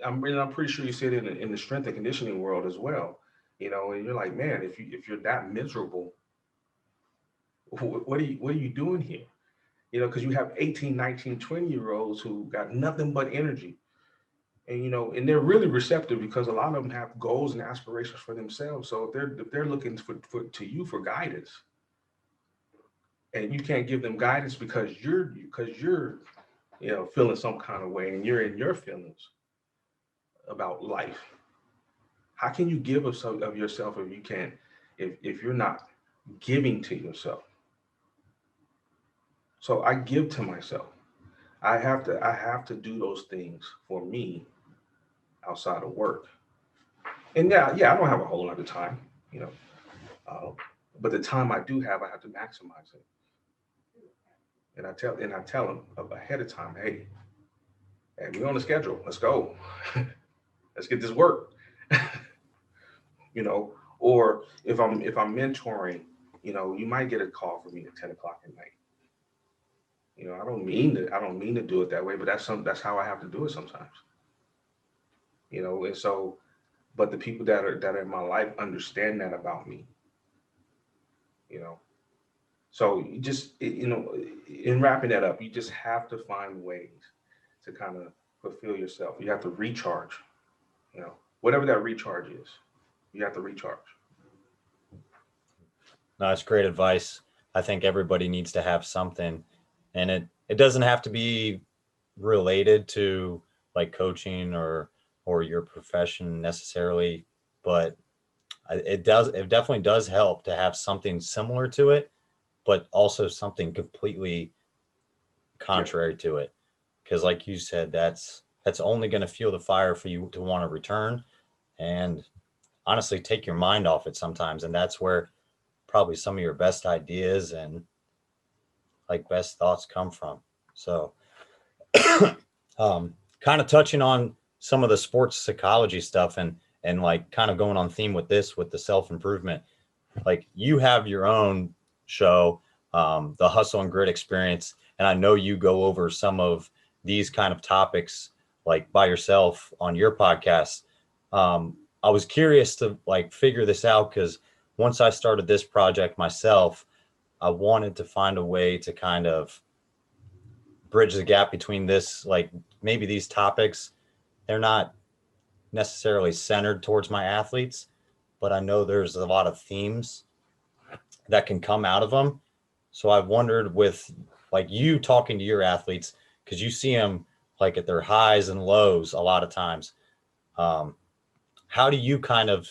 Speaker 2: I'm pretty sure you see it in the strength and conditioning world as well. You know, and you're like, man, if you're that miserable, what are you doing here? You know, because you have 18, 19, 20-year olds who got nothing but energy. And and they're really receptive because a lot of them have goals and aspirations for themselves. So if they're looking to you for guidance, and you can't give them guidance because you're feeling some kind of way and you're in your feelings about life. How can you give of yourself if you can't, if you're not giving to yourself? So I give to myself. I have to do those things for me outside of work. And yeah, I don't have a whole lot of time, you know, uh, but the time I do have, I have to maximize it. And I tell them ahead of time, hey, we're on the schedule. Let's go. Let's get this work. you know. Or if I'm mentoring, you might get a call from me at 10 o'clock at night. I don't mean to do it that way, but that's how I have to do it sometimes. And so, but the people that are in my life understand that about me. You know, so in wrapping that up, you just have to find ways to kind of fulfill yourself. You have to recharge. Whatever that recharge is, you have to recharge.
Speaker 1: No, that's great advice. I think everybody needs to have something, and it doesn't have to be related to like coaching or your profession necessarily, but it definitely does help to have something similar to it, but also something completely
Speaker 2: Yeah.
Speaker 1: contrary to it. Because like you said, that's only going to fuel the fire for you to want to return and honestly take your mind off it sometimes. And that's where probably some of your best ideas and like best thoughts come from. So kind of touching on some of the sports psychology stuff and like kind of going on theme with this with the self-improvement, like you have your own show, the Hustle and Grit Experience, and I know you go over some of these kind of topics like by yourself on your podcast. I was curious to like figure this out because once I started this project myself, I wanted to find a way to kind of bridge the gap between this, like maybe these topics, they're not necessarily centered towards my athletes, but I know there's a lot of themes that can come out of them. So I wondered with like you talking to your athletes, because you see them like at their highs and lows a lot of times. Um, how do you kind of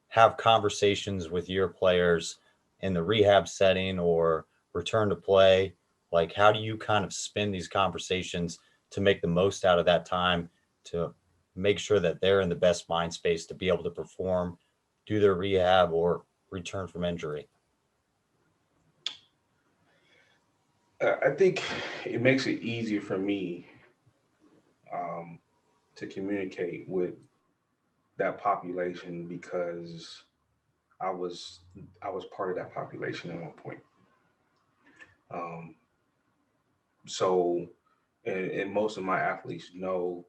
Speaker 1: have conversations with your players in the rehab setting or return to play? Like, how do you kind of spin these conversations to make the most out of that time to make sure that they're in the best mind space to be able to perform, do their rehab, or return from injury?
Speaker 2: I think it makes it easier for me um, to communicate with that population because I was I was part of that population at one point. Um, so, and most of my athletes know.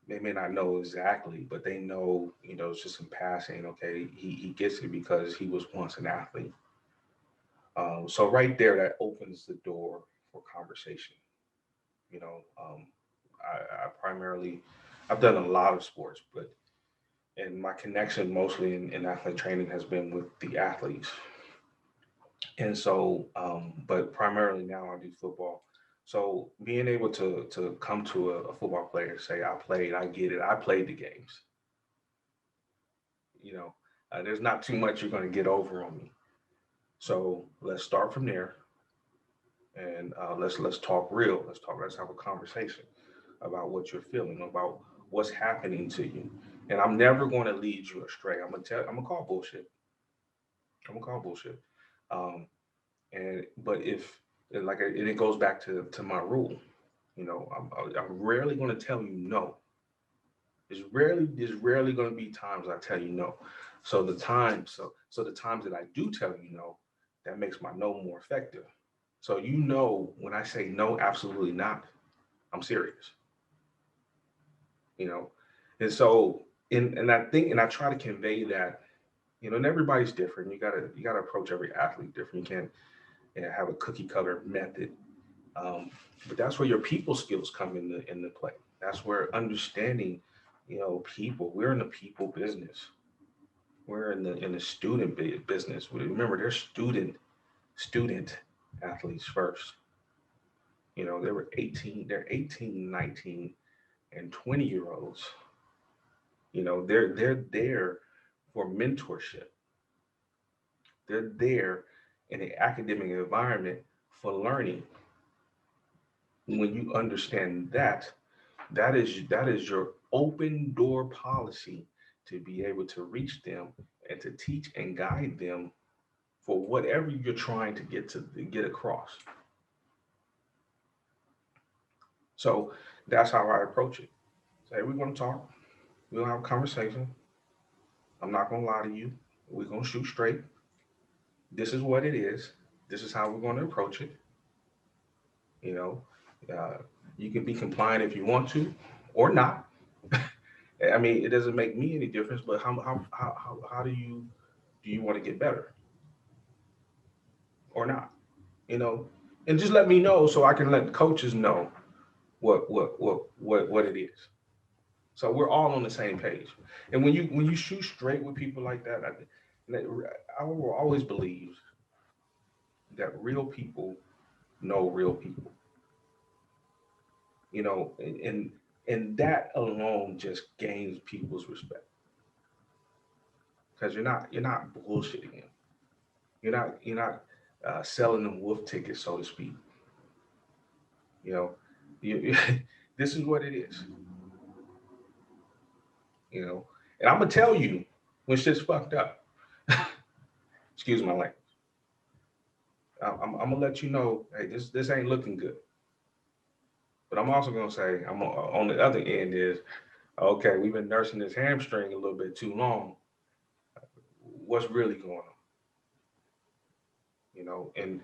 Speaker 2: They may not know exactly, but they know. It's just in passing. Okay, he gets it because he was once an athlete. So right there, that opens the door for conversation. You know, um, I primarily, I've done a lot of sports, but and my connection mostly in athlete training has been with the athletes. And so, but primarily now I do football. So being able to come to a football player and say, I played, I get it, I played the games. You know, there's not too much you're going to get over on me. So let's start from there, and let's talk real. Let's have a conversation about what you're feeling, about what's happening to you. And I'm never going to lead you astray. I'm gonna call bullshit. I'm gonna call bullshit. Um, and but if like and it goes back to my rule. I'm rarely going to tell you no. There's rarely going to be times I tell you no. So the times that I do tell you no, that makes my no more effective. So when I say no, absolutely not, I'm serious. You know, and so and I think and I try to convey that, and everybody's different. You gotta approach every athlete different. You can't have a cookie cutter method. But that's where your people skills come into play. That's where understanding, people. We're in the people business. We're in the student business. Remember, they're student athletes first. They're 18, 19, and 20-year olds. They're there for mentorship. They're there in the academic environment for learning. When you understand that is your open door policy to be able to reach them and to teach and guide them for whatever you're trying to get across. So that's how I approach it. Say, we're going to talk. We'll have a conversation. I'm not going to lie to you. We're going to shoot straight. This is what it is. This is how we're going to approach it. You know, uh, you can be compliant if you want to, or not. I mean, it doesn't make me any difference. But how do you want to get better or not? And just let me know so I can let the coaches know what it is. So we're all on the same page. And when you shoot straight with people like that, I will always believe that real people know real people. And that alone just gains people's respect because you're not bullshitting them. You're not selling them wolf tickets, so to speak. You know, you, this is what it is. And I'm gonna tell you when shit's fucked up. Excuse my language. I'm gonna let you know, hey, this ain't looking good. But I'm also gonna say, I'm on the other end is, okay, we've been nursing this hamstring a little bit too long. What's really going on? And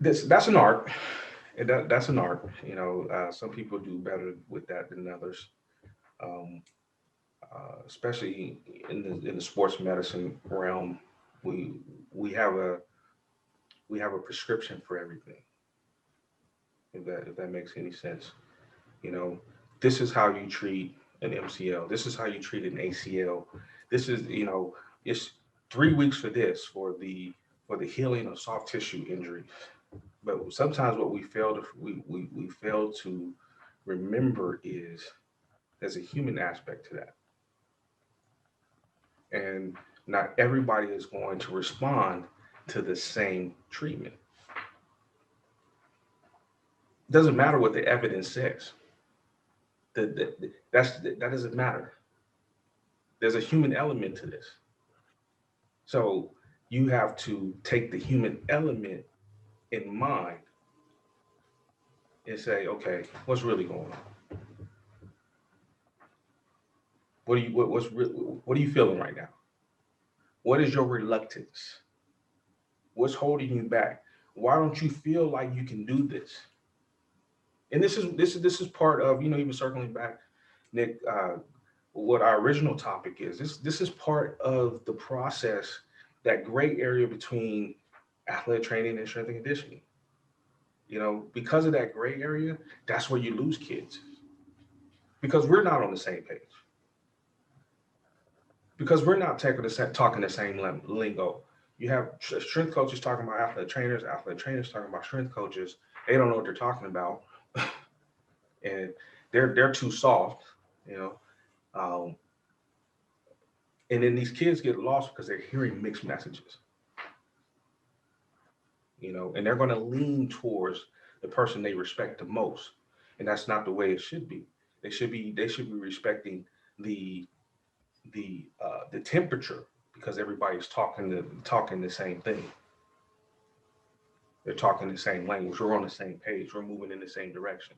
Speaker 2: that's an art. And that's an art. Some people do better with that than others. Um, Especially in the sports medicine realm, we we have a we have a prescription for everything. If that makes any sense, you know, this is how you treat an MCL. This is how you treat an ACL. This is it's 3 weeks for this for the healing of soft tissue injuries. But sometimes what we fail to remember is there's a human aspect to that, and not everybody is going to respond to the same treatment. Doesn't matter what the evidence says. That doesn't matter. There's a human element to this. So you have to take the human element in mind and say, okay, what's really going on? What are you feeling right now? What is your reluctance? What's holding you back? Why don't you feel like you can do this? And this is part of, even circling back, Nick, what our original topic is. This is part of the process, that gray area between athletic training and strength and conditioning. Because of that gray area, that's where you lose kids, because we're not on the same page, because we're not talking the same lingo. You have strength coaches talking about athletic trainers talking about strength coaches. They don't know what they're talking about, and they're too soft, you know. Um, and then these kids get lost because they're hearing mixed messages, and they're going to lean towards the person they respect the most, and that's not the way it should be. They should be respecting the the temperature, because everybody's talking the same thing. They're talking the same language. We're on the same page. We're moving in the same direction.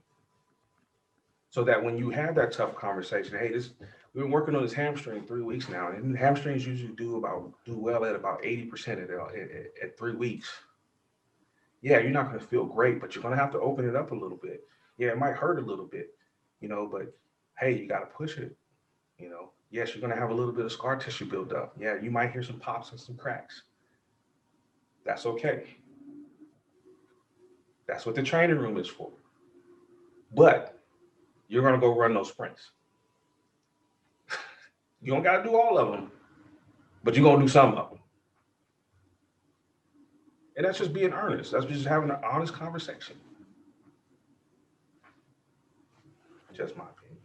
Speaker 2: So that when you have that tough conversation, hey, we've been working on this hamstring 3 weeks now, and hamstrings usually do well at about 80% at 3 weeks. Yeah, you're not going to feel great, but you're going to have to open it up a little bit. Yeah, it might hurt a little bit, but hey, you got to push it. Yes, you're going to have a little bit of scar tissue build up. Yeah, you might hear some pops and some cracks. That's okay. That's what the training room is for. But you're going to go run those sprints. You don't got to do all of them, but you're going to do some of them. And that's just being earnest. That's just having an honest conversation. Just my opinion.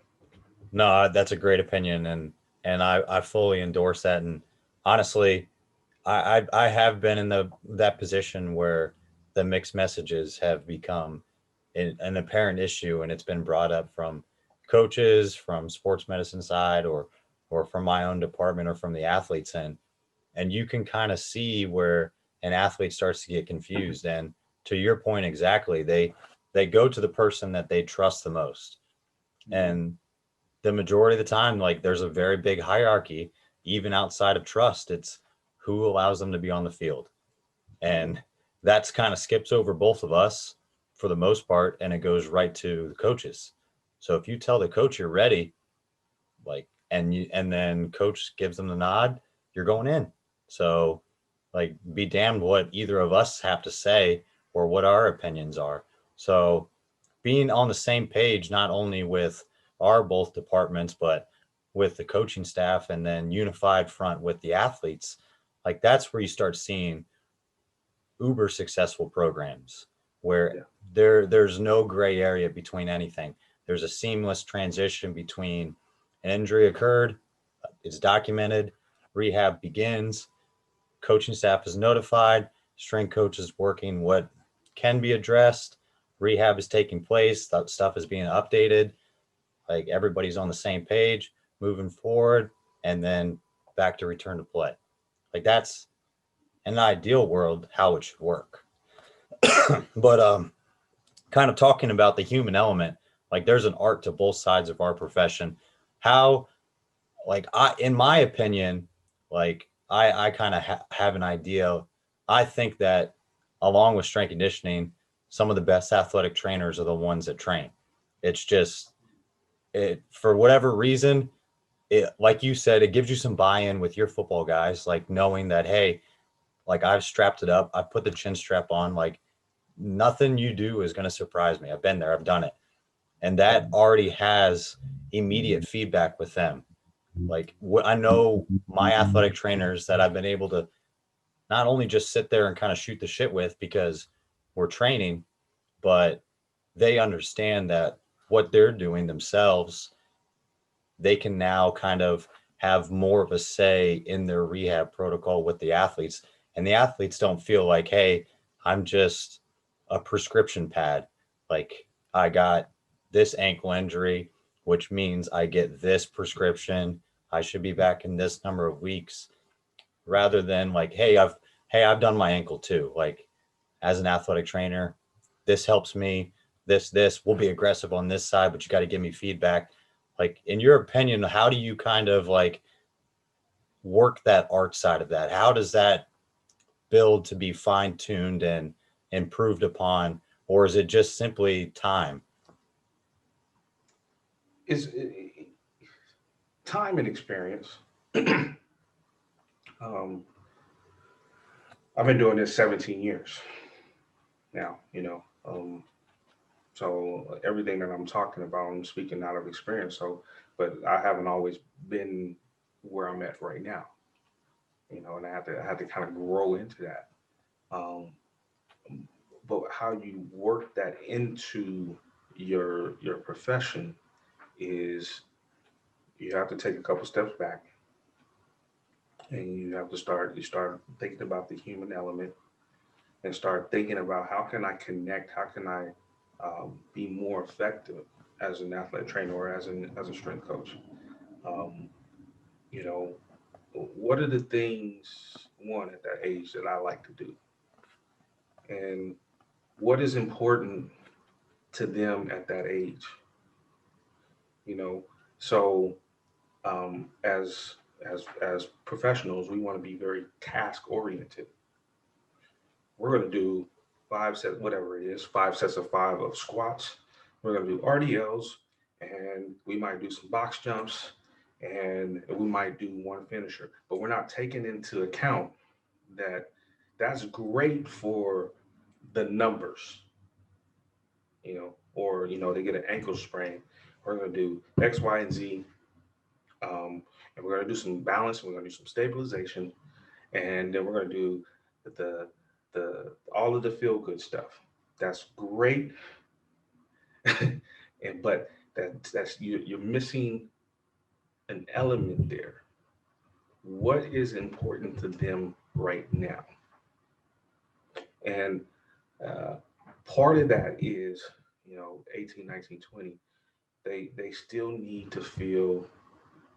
Speaker 1: No, that's a great opinion, and I fully endorse that. And honestly, I have been in that position where the mixed messages have become an apparent issue, and it's been brought up from coaches, from sports medicine side, or from my own department, or from the athletes, and you can kind of see where an athlete starts to get confused. And to your point exactly, they go to the person that they trust the most, and the majority of the time, like, there's a very big hierarchy even outside of trust. It's who allows them to be on the field, and that's kind of skips over both of us for the most part, and it goes right to the coaches. So if you tell the coach you're ready, like, and then coach gives them the nod, you're going in. So, like, be damned what either of us have to say or what our opinions are. So being on the same page, not only with our both departments, but with the coaching staff, and then unified front with the athletes, like, that's where you start seeing uber successful programs where there's no gray area between anything. There's a seamless transition between an injury occurred, it's documented, rehab begins, coaching staff is notified, strength coach is working what can be addressed, rehab is taking place, that stuff is being updated, like, everybody's on the same page moving forward, and then back to return to play. Like, that's an ideal world how it should work. But kind of talking about the human element, like, there's an art to both sides of our profession. How, like, in my opinion, like, I kind of have an idea. I think that along with strength conditioning, some of the best athletic trainers are the ones that train. It's just, it, for whatever reason, it, like you said, it gives you some buy-in with your football guys, like, knowing that, hey, like, I've strapped it up, I put the chin strap on, like, nothing you do is going to surprise me. I've been there, I've done it. And that already has immediate feedback with them. Like, what I know, my athletic trainers that I've been able to not only just sit there and kind of shoot the shit with because we're training, but they understand that what they're doing themselves, they can now kind of have more of a say in their rehab protocol with the athletes. And the athletes don't feel like, hey, I'm just a prescription pad. Like, I got this ankle injury, which means I get this prescription. I should be back in this number of weeks, rather than like, hey, I've done my ankle too. Like, as an athletic trainer, this helps me. This will be aggressive on this side, but you got to give me feedback. Like, in your opinion, how do you kind of like work that art side of that? How does that build to be fine tuned and improved upon, or is it just simply time?
Speaker 2: Is time and experience. I've been doing this 17 years now, so everything that I'm talking about, I'm speaking out of experience. So, but I haven't always been where I'm at right now, and I had to kind of grow into that. Um, but how you work that into your profession is you have to take a couple steps back, and you start thinking about the human element, and start thinking about how can I connect, how can I be more effective as an athletic trainer or as a strength coach. Um, you know, what are the things, one, at that age that I like to do, and what is important to them at that age. you know. So as professionals, we want to be very task oriented. We're going to do 5 sets, whatever it is, 5 sets of 5 of squats. We're going to do RDLs, and we might do some box jumps, and we might do one finisher. But we're not taking into account that that's great for the numbers, or they get an ankle sprain. We're going to do X, Y, and Z, and we're going to do some balance. We're going to do some stabilization, and then we're going to do the all of the feel good stuff. That's great, but that's you're missing an element there. What is important to them right now? And uh, part of that is 18, 19, 20. They still need to feel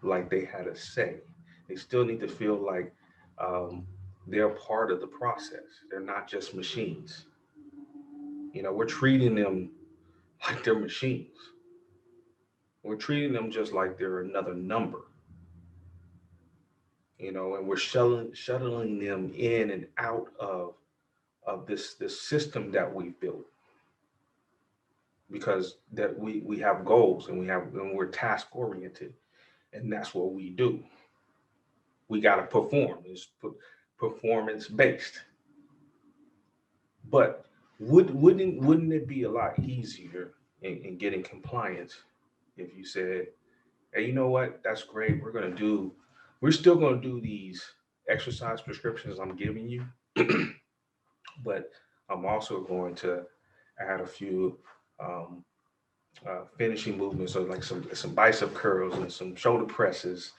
Speaker 2: like they had a say. They still need to feel like um, they're part of the process. They're not just machines. We're treating them like they're machines. We're treating them just like they're another number, and we're shuttling them in and out of this system that we've built, because that we have goals, and we're task oriented, and that's what we do. We got to perform. It's performance based. But wouldn't it be a lot easier in getting compliance if you said, hey, you know what? That's great. We're still gonna do these exercise prescriptions I'm giving you, but I'm also going to add a few um, finishing movements, so like some bicep curls and some shoulder presses,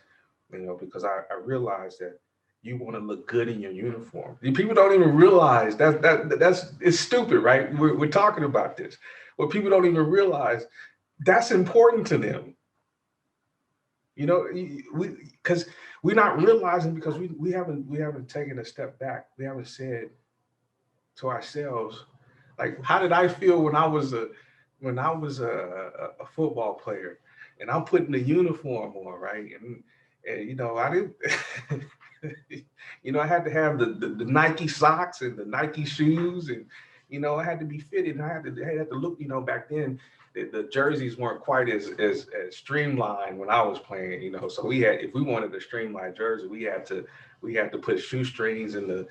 Speaker 2: because I realize that you want to look good in your uniform. People don't even realize that's it's stupid, right? We're talking about this, but people don't even realize that's important to them. Because we're not realizing, because we haven't taken a step back. We haven't said to ourselves, like, how did I feel when I was a football player, and I'm putting the uniform on, right? And I didn't, I had to have the Nike socks and the Nike shoes, and I had to be fitted, and I had to look. Back then the jerseys weren't quite as streamlined when I was playing. So if we wanted a streamlined jersey, we had to put shoestrings in the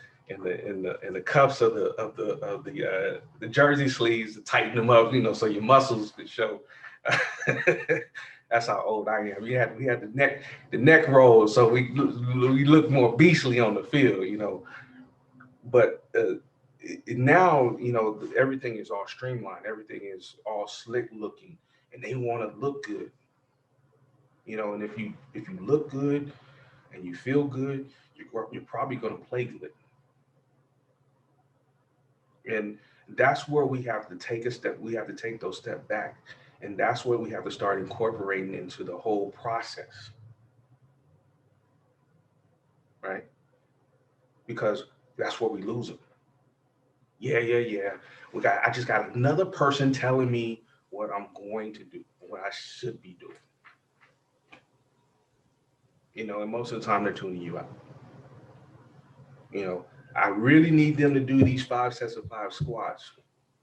Speaker 2: cuffs of the jersey sleeves to tighten them up, so your muscles could show. That's how old I am. We had the neck roll, so we look more beastly on the field. But now, everything is all streamlined, everything is all slick looking, and they want to look good. And if you look good and you feel good, you're probably going to play good. And that's where we have to take a step. We have to take those steps back. And that's where we have to start incorporating into the whole process, right? Because that's where we lose them. Yeah, yeah, yeah. I just got another person telling me what I'm going to do, what I should be doing. And most of the time they're tuning you out. You know, I really need them to do these 5 sets of 5 squats,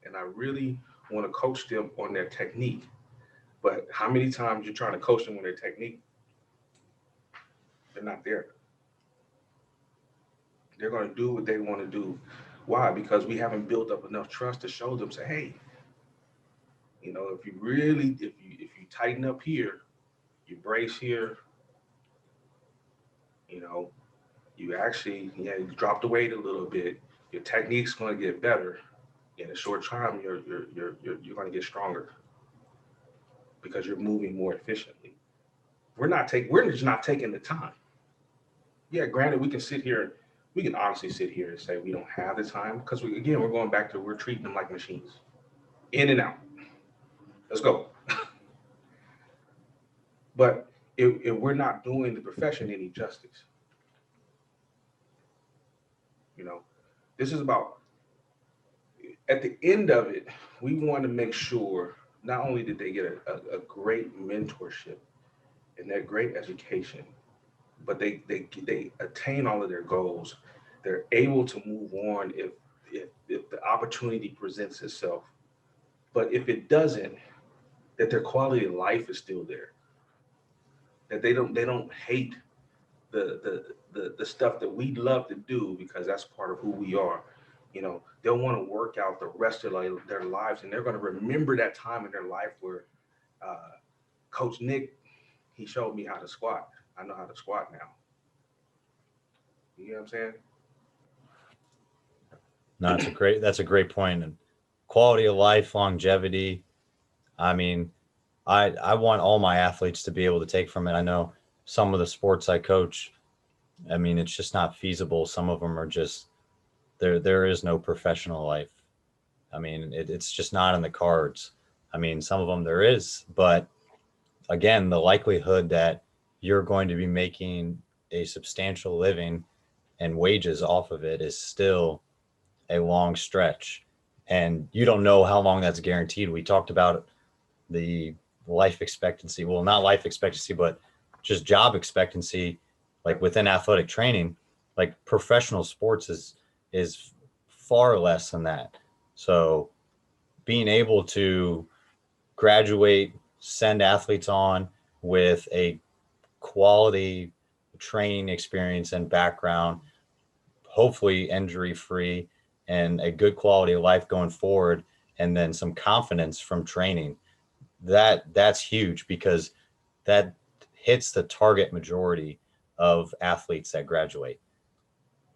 Speaker 2: and I really want to coach them on their technique. But how many times you're trying to coach them on their technique, they're not there. They're going to do what they want to do. Why? Because we haven't built up enough trust to show them, say, hey, if you tighten up here, you brace here, you know, you drop the weight a little bit, your technique's going to get better. In a short time, you're going to get stronger because you're moving more efficiently. We're just not taking the time. Yeah, granted, we can honestly sit here and say we don't have the time, because we're going back to, we're treating them like machines, in and out. Let's go. But if we're not doing the profession any justice, you know, this is about, at the end of it, we want to make sure not only did they get a great mentorship and that great education, but they attain all of their goals. They're able to move on if the opportunity presents itself. But if it doesn't, that their quality of life is still there. That they don't hate the stuff that we love to do because that's part of who we are. They'll want to work out the rest of their lives, and they're going to remember that time in their life where uh, Coach Nick, he showed me how to squat. I know how to squat now. You know what I'm saying?
Speaker 1: No, that's a great point. And quality of life, longevity. I mean, I want all my athletes to be able to take from it. I know some of the sports I coach, I mean, it's just not feasible. Some of them are just there is no professional life. I mean, it's just not in the cards. I mean, some of them there is, but again, the likelihood that you're going to be making a substantial living and wages off of it is still a long stretch. And you don't know how long that's guaranteed. We talked about the life expectancy. Well, not life expectancy, but just job expectancy, like within athletic training, like professional sports is far less than that. So being able to graduate, send athletes on with a quality training experience and background, hopefully injury free and a good quality of life going forward, and then some confidence from training. That's huge because that hits the target majority of athletes that graduate.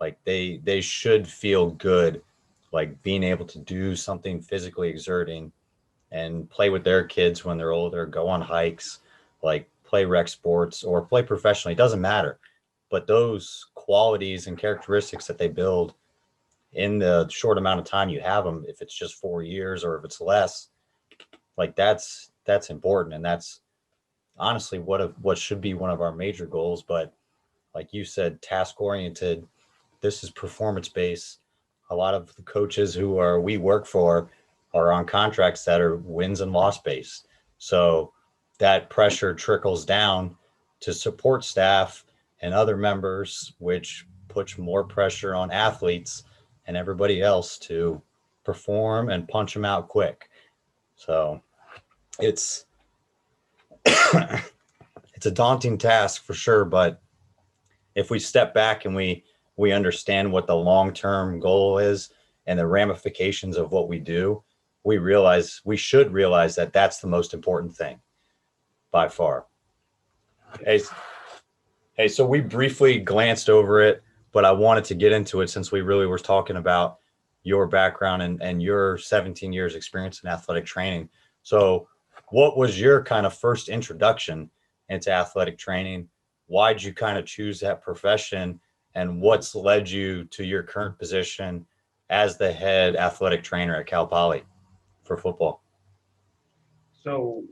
Speaker 1: Like they should feel good, like being able to do something physically exerting and play with their kids when they're older, go on hikes, like play rec sports or play professionally. It doesn't matter. But those qualities and characteristics that they build in the short amount of time you have them, if it's just 4 years or if it's less, like that's important. And that's honestly what should be one of our major goals. But like you said, task oriented, this is performance based. A lot of the coaches who are we work for are on contracts that are wins and loss based. So that pressure trickles down to support staff and other members, which puts more pressure on athletes and everybody else to perform and punch them out quick. So it's it's a daunting task for sure, but if we step back and we understand what the long-term goal is and the ramifications of what we do, we should realize that that's the most important thing by far. Hey, hey, so we briefly glanced over it, but I wanted to get into it since we really were talking about your background and your 17 years experience in athletic training. So what was your kind of first introduction into athletic training? Why'd you kind of choose that profession? And what's led you to your current position as the head athletic trainer at Cal Poly for football?
Speaker 2: So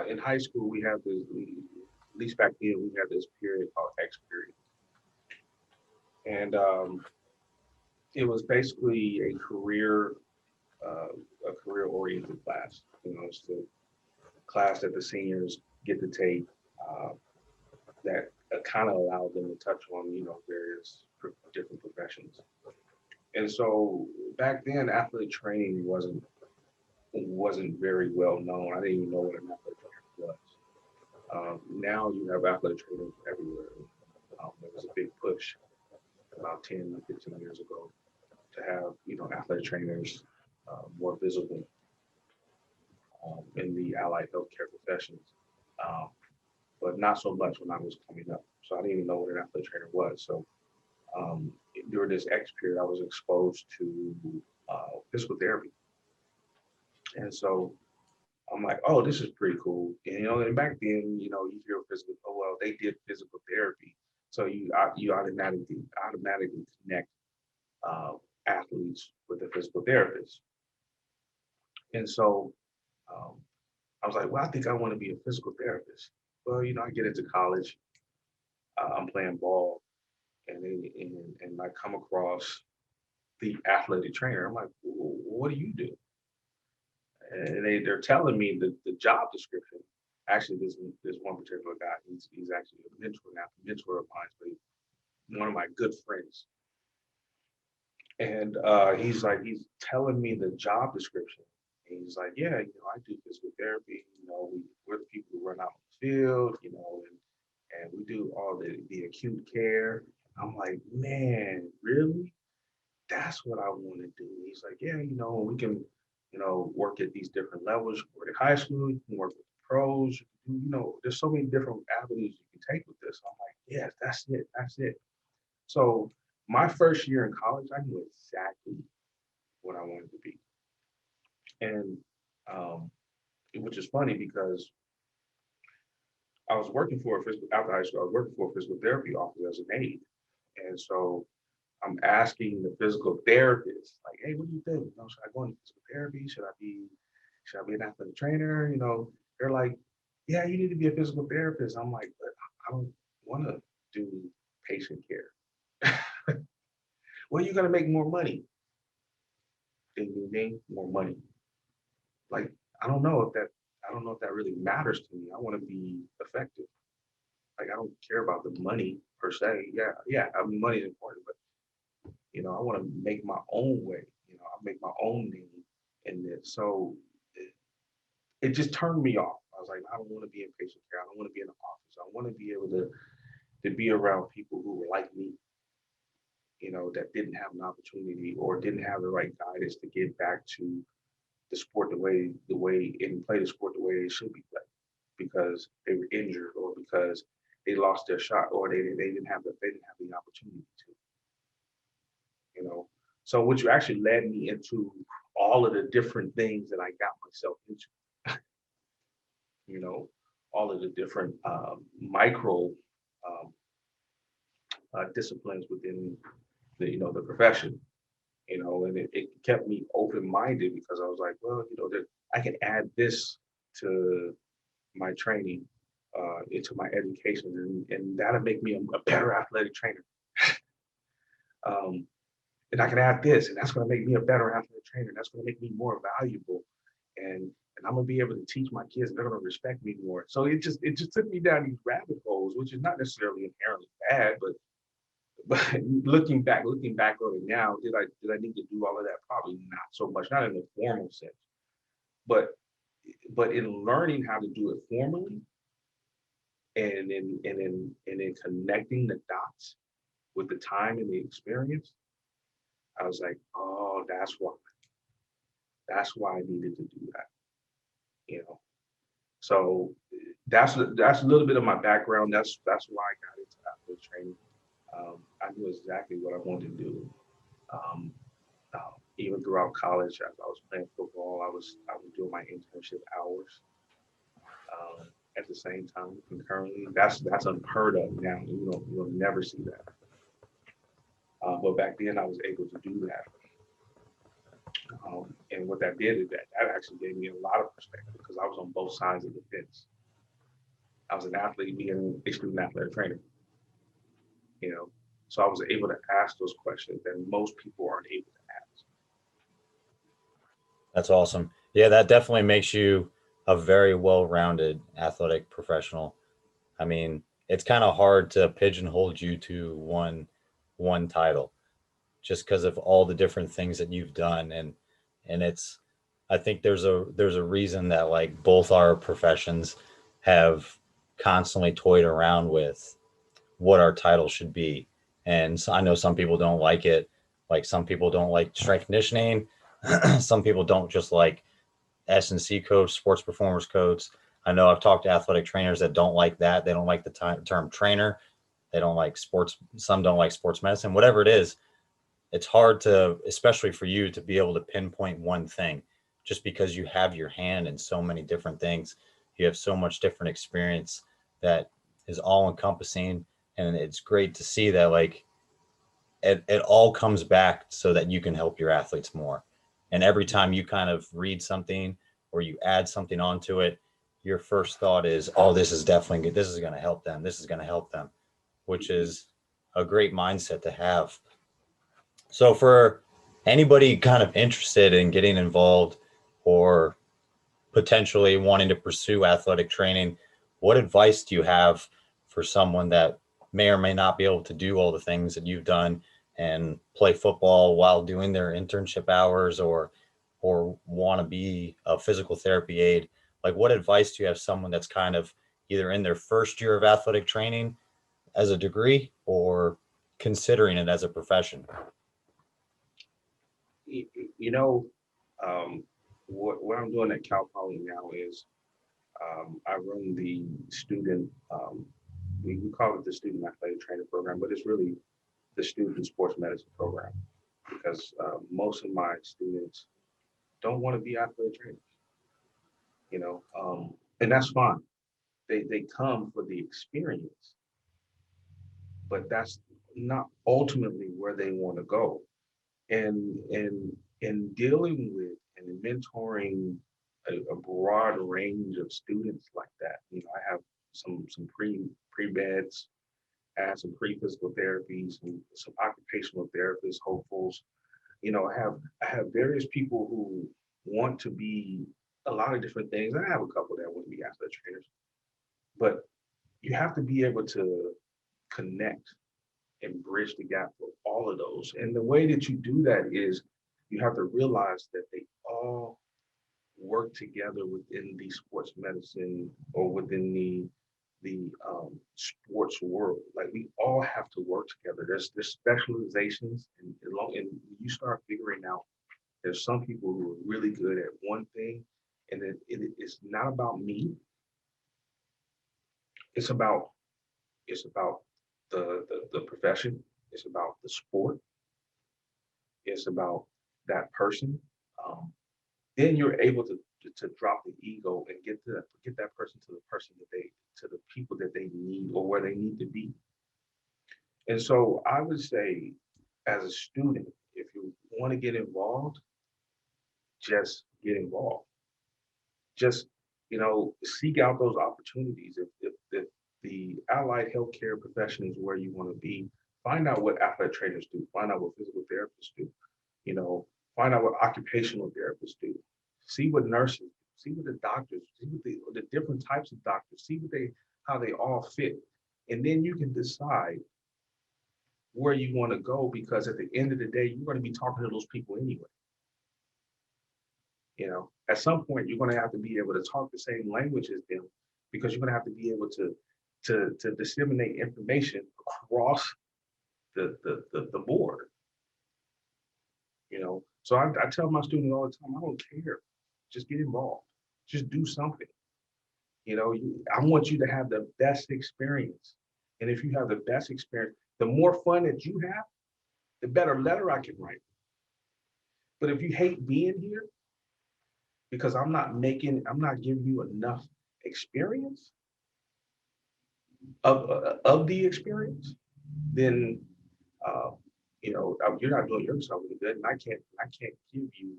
Speaker 2: in high school, we had this, at least back then, we had this period called X period. And it was basically uh, a career oriented class. It's the class that the seniors get to take uh, that kind of allowed them to touch on, various different professions. And so back then, athletic training wasn't very well known. I didn't even know what an athletic trainer was. Now you have athletic trainers everywhere. There was a big push about 10, 15 years ago to have, athletic trainers more visible in the allied healthcare professions, um, but not so much when I was coming up. So I didn't even know what an athletic trainer was. So um, during this X period, I was exposed to physical therapy. And so I'm like, oh, this is pretty cool. And back then, you hear physical, oh, well, they did physical therapy. So you automatically connect uh, athletes with the physical therapist. And so um, I was like, well, I think I want to be a physical therapist. Well, I get into college, I'm playing ball, and I come across the athletic trainer. I'm like, what do you do? and they're telling me that the job description. Actually, this one particular guy, he's actually a mentor now, a mentor of mine, but he's one of my good friends. And he's telling me the job description. And he's like, yeah, I do physical therapy. We're the people who run out in the field, and we do all the acute care. I'm like, man, really? That's what I want to do. He's like, yeah, we can, work at these different levels. You can work at high school, you can work with the pros. There's so many different avenues you can take with this. I'm like, yes, that's it. So my first year in college, I knew exactly what I wanted to be. And which is funny because I was working for after high school, I was working for a physical therapy office as an aide. And so I'm asking the physical therapist, like, hey, what do you think? Should I go into physical therapy? Should I be an athletic trainer? They're like, yeah, you need to be a physical therapist. I'm like, but I don't want to do patient care. Well, you're gonna make more money. Ding ding ding, more money. Like, I don't know if that really matters to me. I want to be effective. Like, I don't care about the money per se. Yeah, I mean, money is important, but I want to make my own way. I'll make my own name in this. So it just turned me off. I was like, I don't want to be in patient care. I don't want to be in the office. I want to be able to be around people who were like me, that didn't have an opportunity or didn't have the right guidance to get back to the sport the way and play the sport the way it should be played, because they were injured or because they lost their shot or they didn't have the opportunity to. So which actually led me into all of the different things that I got myself into. All of the different micro disciplines within the profession. And it kept me open-minded because I was like, well, I can add this to my training, into my education, and that'll make me a better athletic trainer. And I can add this, and that's going to make me a better athletic trainer. That's going to make me more valuable, and I'm going to be able to teach my kids, and they're going to respect me more. So it just took me down these rabbit holes, which is not necessarily inherently bad, but looking back on it now, did I need to do all of that? Probably not so much, not in a formal sense, but in learning how to do it formally, and in connecting the dots with the time and the experience, I was like, oh, that's why I needed to do that. So that's a little bit of my background. That's why I got into athletic training. I knew exactly what I wanted to do. Even throughout college, as I was playing football, I was doing my internship hours at the same time concurrently. That's unheard of now. You'll never see that. But back then, I was able to do that. And what that did is that actually gave me a lot of perspective because I was on both sides of the fence. I was an athlete being a student athletic trainer. So I was able to ask those questions that most people aren't able to ask.
Speaker 1: That's awesome. Yeah, that definitely makes you a very well-rounded athletic professional. I mean, it's kind of hard to pigeonhole you to one title just because of all the different things that you've done. And I think there's a reason that like both our professions have constantly toyed around with what our title should be. And so I know some people don't like it. Like some people don't like strength conditioning. Some people don't just like S&C coach, sports performance coach. I know I've talked to athletic trainers that don't like that. They don't like the term trainer. They don't like sports. Some don't like sports medicine, whatever it is. It's hard to, especially for you, to be able to pinpoint one thing just because you have your hand in so many different things. You have so much different experience that is all encompassing. And it's great to see that like it all comes back so that you can help your athletes more. And every time you kind of read something or you add something onto it, your first thought is, oh, this is definitely good. This is going to help them. This is going to help them, which is a great mindset to have. So for anybody kind of interested in getting involved or potentially wanting to pursue athletic training, what advice do you have for someone that may or may not be able to do all the things that you've done and play football while doing their internship hours, or want to be a physical therapy aide? Like, what advice do you have someone that's kind of either in their first year of athletic training as a degree or considering it as a profession?
Speaker 2: You know, what I'm doing at Cal Poly now is I run the student, we call it the student athletic training program, but it's really the student sports medicine program, because most of my students don't want to be athletic trainers, and that's fine. They come for the experience, but that's not ultimately where they want to go. And in dealing with and mentoring a broad range of students like that, I have some pre-meds, I have some pre-physical therapies, some occupational therapists, hopefuls. I have various people who want to be a lot of different things. I have a couple that want to be athletic trainers, but you have to be able to connect and bridge the gap for all of those. And the way that you do that is you have to realize that they all work together within the sports medicine or within the sports world. Like, we all have to work together. There's specializations, and you start figuring out there's some people who are really good at one thing, and it's not about me. It's about the profession. It's about the sport. It's about that person. Then you're able to drop the ego and get that person to the people that they need or where they need to be. And so I would say, as a student, if you want to get involved, just get involved. Just seek out those opportunities. If the allied healthcare profession is where you want to be, find out what athletic trainers do. Find out what physical therapists do. Find out what occupational therapists do. See what nurses do. See what the doctors, see what the different types of doctors, see how they all fit. And then you can decide where you want to go, because at the end of the day, you're going to be talking to those people anyway. At some point, you're going to have to be able to talk the same language as them, because you're going to have to be able to disseminate information across the board. So I tell my students all the time, I don't care. Just get involved. Just do something. I want you to have the best experience. And if you have the best experience, the more fun that you have, the better letter I can write. But if you hate being here because I'm not giving you enough experience of the experience, then you're not doing yourself any good, and I can't give you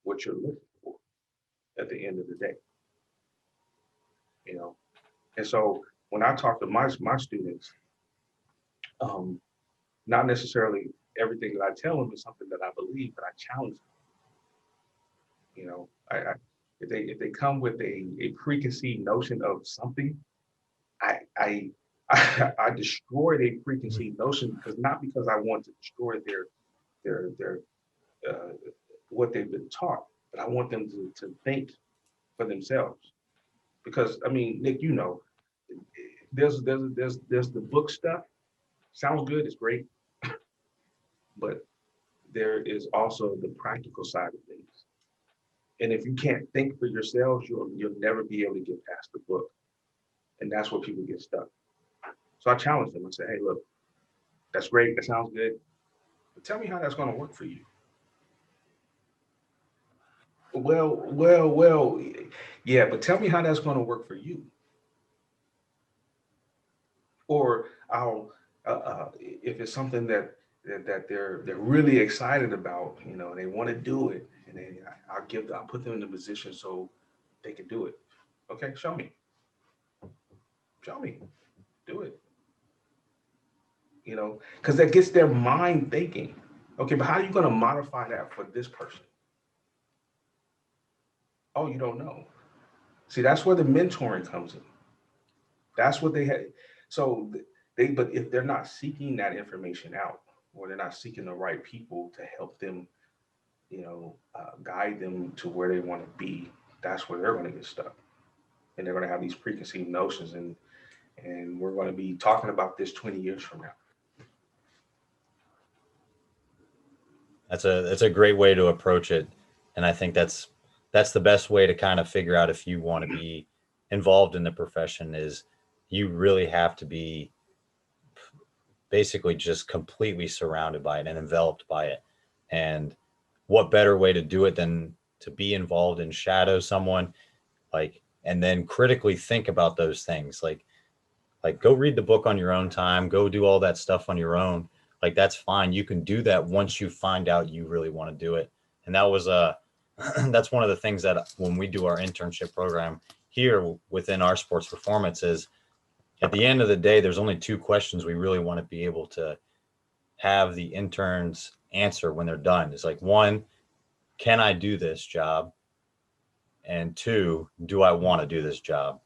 Speaker 2: what you're looking for at the end of the day. And so when I talk to my students, not necessarily everything that I tell them is something that I believe, but I challenge them. If they come with a preconceived notion of something, I destroy their preconceived notion, because I want to destroy their what they've been taught, but I want them to think for themselves. Because Nick, there's the book stuff. Sounds good, it's great, but there is also the practical side of things. And if you can't think for yourselves, you'll never be able to get past the book. And that's where people get stuck. So I challenge them. I say, hey, look, that's great. That sounds good. But tell me how that's going to work for you. Well, yeah, but tell me how that's going to work for you. Or if it's something that they're really excited about, they want to do it, and then I'll put them in a position so they can do it. Okay, show me, do it. Because that gets their mind thinking. Okay, but how are you going to modify that for this person? Oh, you don't know. See, that's where the mentoring comes in. That's what they had. So but if they're not seeking that information out, or they're not seeking the right people to help them, guide them to where they want to be, that's where they're going to get stuck. And they're going to have these preconceived notions. And we're going to be talking about this 20 years from now.
Speaker 1: That's a great way to approach it. And I think that's the best way to kind of figure out if you want to be involved in the profession, is you really have to be basically just completely surrounded by it and enveloped by it. And what better way to do it than to be involved and shadow someone, and then critically think about those things. Like go read the book on your own time, go do all that stuff on your own. That's fine. You can do that once you find out you really want to do it. And that was that's one of the things that when we do our internship program here within our sports performance is, at the end of the day, there's only two questions we really want to be able to have the interns answer when they're done. It's one, can I do this job? And two, do I want to do this job?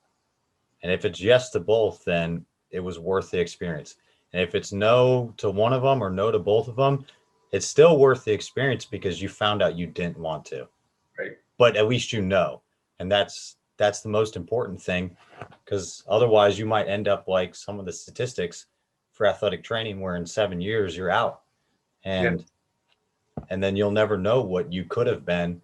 Speaker 1: And if it's yes to both, then it was worth the experience. And if it's no to one of them or no to both of them, it's still worth the experience because you found out you didn't want to.
Speaker 2: Right.
Speaker 1: But at least you know. And that's the most important thing, because otherwise you might end up like some of the statistics for athletic training where in 7 years you're out. And then you'll never know what you could have been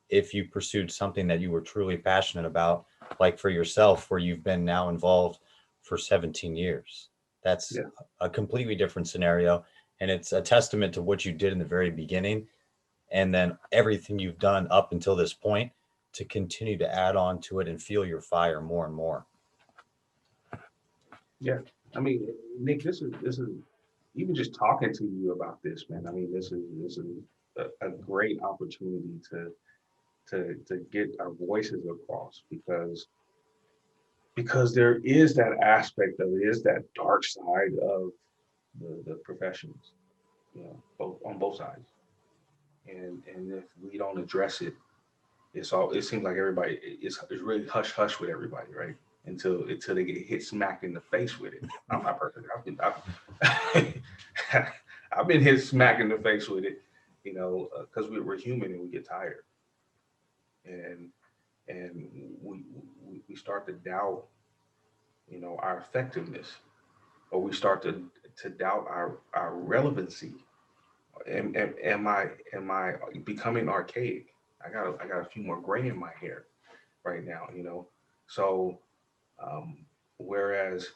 Speaker 1: if you pursued something that you were truly passionate about, like for yourself, where you've been now involved for 17 years. That's a completely different scenario. And it's a testament to what you did in the very beginning, and then everything you've done up until this point to continue to add on to it and feel your fire more and more.
Speaker 2: Yeah. I mean, Nick, this is even just talking to you about this, man. I mean, this is a great opportunity to get our voices across, because there is that aspect of it, is that dark side of the professions, on both sides. And if we don't address it, it seems like everybody it's really hush hush with everybody, right? Until they get hit smack in the face with it. I'm not perfect. I've been hit smack in the face with it, because we're human and we get tired, and we start to doubt, our effectiveness, or we start to doubt our relevancy. Am I becoming archaic? I got a few more gray in my hair right now, So whereas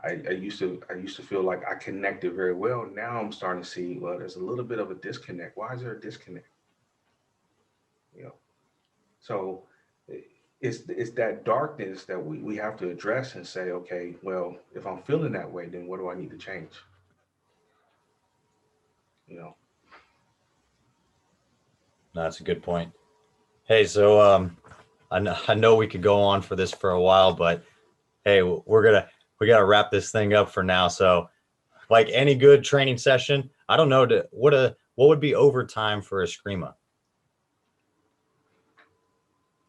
Speaker 2: I used to feel like I connected very well. Now I'm starting to see, well, there's a little bit of a disconnect. Why is there a disconnect? So it's that darkness that we have to address and say, okay, well, if I'm feeling that way, then what do I need to change?
Speaker 1: That's a good point. Hey, so I know we could go on for this for a while, but hey, we got to wrap this thing up for now. So, like any good training session, I don't know what would be overtime for Eskrima?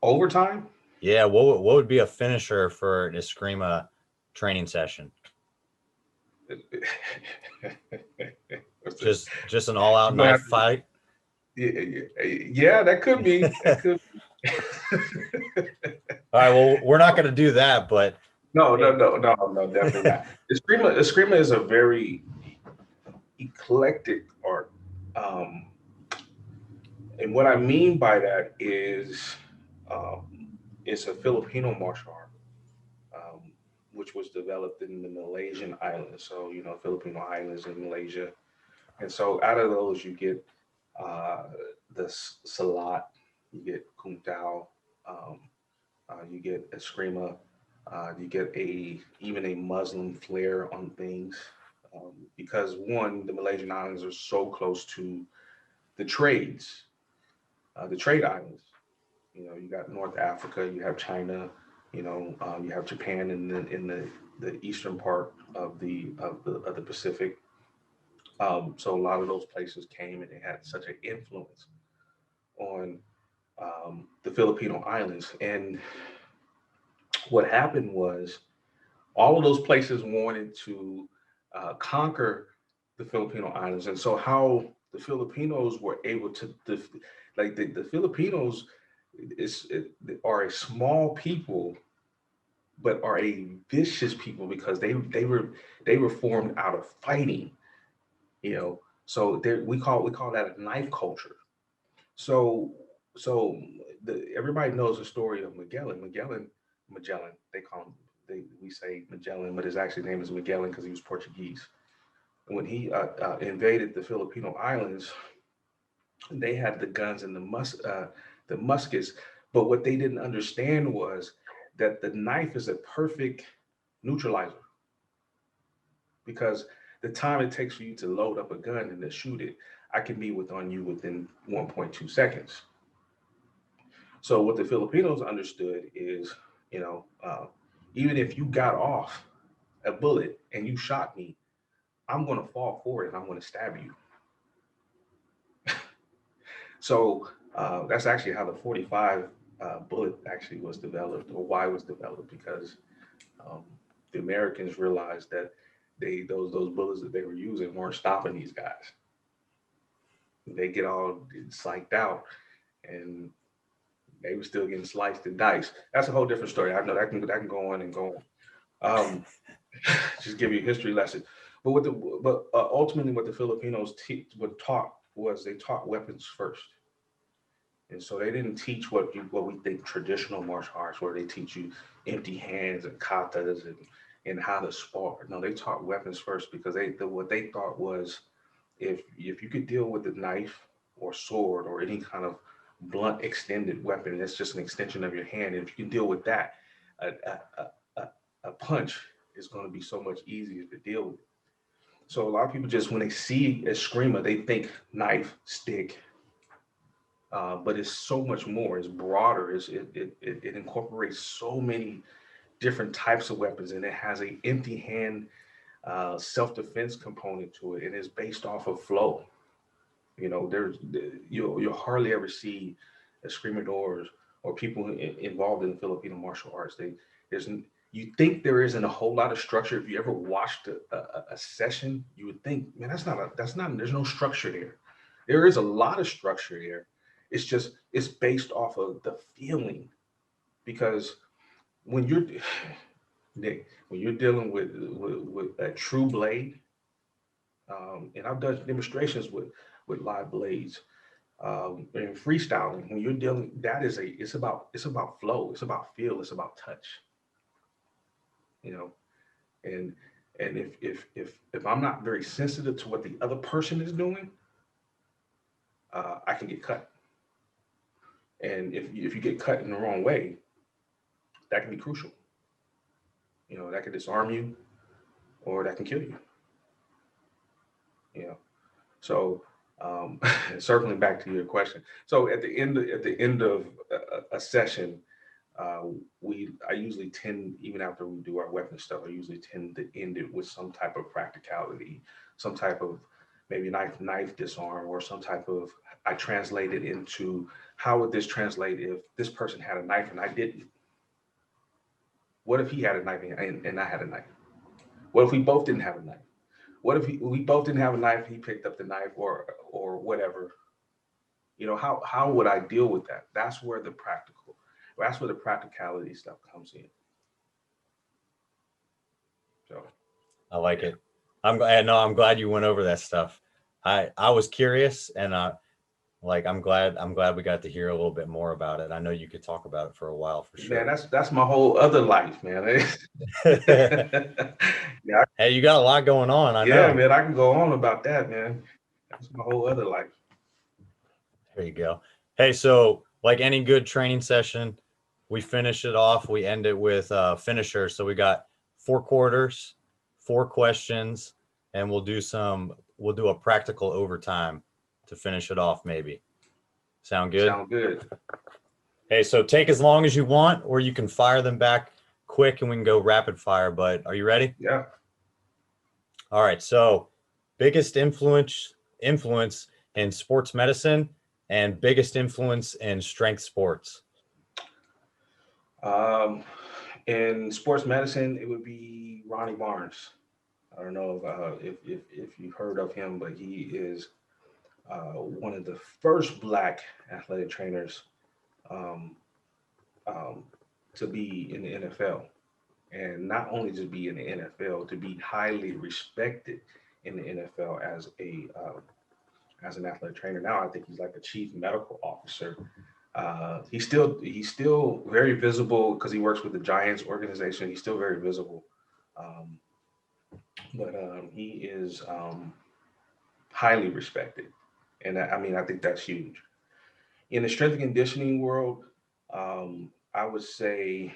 Speaker 2: Overtime?
Speaker 1: Yeah, what would be a finisher for an Eskrima training session? just an all-out knife fight.
Speaker 2: Yeah, that could be. That could be.
Speaker 1: All right, well, we're not going to do that, but
Speaker 2: no, definitely not. Eskrima is a very eclectic art, and what I mean by that is, it's a Filipino martial art, which was developed in the Malaysian islands. So Filipino islands in Malaysia, and so out of those you get the Salat, you get Kung Tao, you get Eskrima, you get even a Muslim flair on things, because one, the Malaysian islands are so close to the trade islands. You got North Africa, you have China, you have Japan in the eastern part of the Pacific. So a lot of those places came and they had such an influence on the Filipino islands. And what happened was all of those places wanted to conquer the Filipino islands. And so how the Filipinos were able to, the Filipinos are a small people, but are a vicious people because they were formed out of fighting, you know. So we call that a knife culture. So everybody knows the story of Magellan. They call him. We say Magellan, but his actual name is Magellan because he was Portuguese. When he invaded the Filipino islands, they had the guns and the muskets, but what they didn't understand was that the knife is a perfect neutralizer because the time it takes for you to load up a gun and to shoot it, I can be on you within 1.2 seconds. So what the Filipinos understood is, you know, even if you got off a bullet and you shot me, I'm going to fall forward and I'm going to stab you. So that's actually how the 45 bullet actually was developed, or why it was developed, because um, the Americans realized that those bullets that they were using weren't stopping these guys. They get all psyched out, and they were still getting sliced and diced. That's a whole different story. I know that can go on and go on. Just give you a history lesson. But ultimately, what the Filipinos taught was they taught weapons first. And so they didn't teach what we think traditional martial arts, where they teach you empty hands and katas and how to spar. No, they taught weapons first because what they thought was if you could deal with a knife or sword or any kind of blunt extended weapon, that's just an extension of your hand. And if you can deal with that, a, a punch is going to be so much easier to deal with. So a lot of people just, when they see Eskrima, they think knife, stick, but it's so much more. It's broader. It incorporates so many different types of weapons, and it has an empty hand self-defense component to it, and it's based off of flow. You know, you'll hardly ever see escrimadores or people involved in the Filipino martial arts. You think there isn't a whole lot of structure. If you ever watched a session, you would think, man, there's no structure there. There is a lot of structure there. It's based off of the feeling, because when you're Nick, when you're dealing with a true blade, and I've done demonstrations with live blades, and freestyling. When you're dealing, it's about flow, it's about feel, it's about touch. You know, and if I'm not very sensitive to what the other person is doing, I can get cut. And if you get cut in the wrong way, that can be crucial. You know, that can disarm you, or that can kill you. You know, so circling back to your question. So at the end of a session, I usually tend, even after we do our weapon stuff, I usually tend to end it with some type of practicality, some type of maybe knife disarm, or some type of, I translate it into, how would this translate if this person had a knife and I didn't? What if he had a knife and I had a knife? What if we both didn't have a knife? What if we both didn't have a knife, he picked up the knife, or whatever? You know, how would I deal with that? That's where the practicality stuff comes in. So
Speaker 1: I like it. I'm glad you went over that stuff. I was curious, and I'm glad we got to hear a little bit more about it. I know you could talk about it for a while for sure.
Speaker 2: Man, that's my whole other life, man.
Speaker 1: Yeah. Hey, you got a lot going on. I know.
Speaker 2: Yeah, man, I can go on about that, man. That's my whole other life.
Speaker 1: There you go. Hey, so like any good training session, we finish it off. We end it with a finisher. So we got 4 quarters, 4 questions, and we'll do a practical overtime to finish it off, maybe. Sound good?
Speaker 2: Sound good.
Speaker 1: Hey, so take as long as you want, or you can fire them back quick and we can go rapid fire. But are you ready?
Speaker 2: Yeah.
Speaker 1: All right. So biggest influence in sports medicine and biggest influence in strength sports.
Speaker 2: In sports medicine, it would be Ronnie Barnes. I don't know if you've heard of him, but he is one of the first Black athletic trainers um, um, to be in the NFL, and not only to be in the NFL, to be highly respected in the NFL as an athletic trainer. Now I think he's like a chief medical officer. He's still very visible because he works with the Giants organization. He's still very visible, um, but he is highly respected, and I mean I think that's huge in the strength and conditioning world. I would say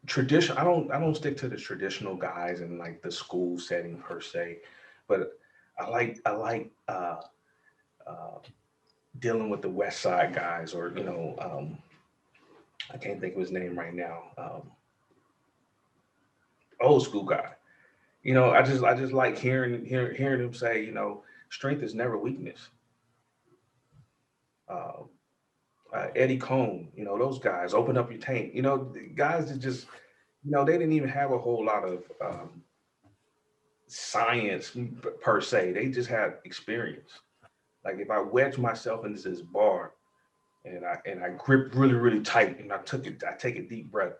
Speaker 2: tradition. I don't stick to the traditional guys in like the school setting per se, but I like uh, dealing with the West Side guys, or I can't think of his name right now. Old school guy. I just like hearing him say, strength is never weakness. Uh, Eddie Cohn, those guys, open up your tank. The guys that just, they didn't even have a whole lot of science per se. They just had experience. Like if I wedge myself into this bar and I grip really really tight and I take a deep breath,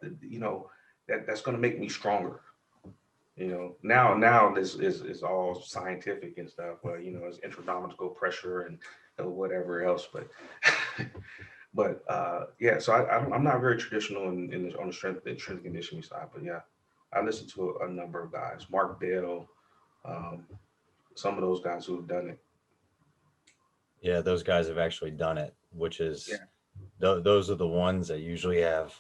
Speaker 2: that's going to make me stronger. Now this is all scientific and stuff, but it's intradermal pressure and whatever else, but yeah, so I'm not very traditional on the strength and conditioning side, but yeah, I listen to a number of guys, Mark Bell, um, some of those guys who have done it.
Speaker 1: Yeah, those guys have actually done it, which is
Speaker 2: Yeah,
Speaker 1: those are the ones that usually have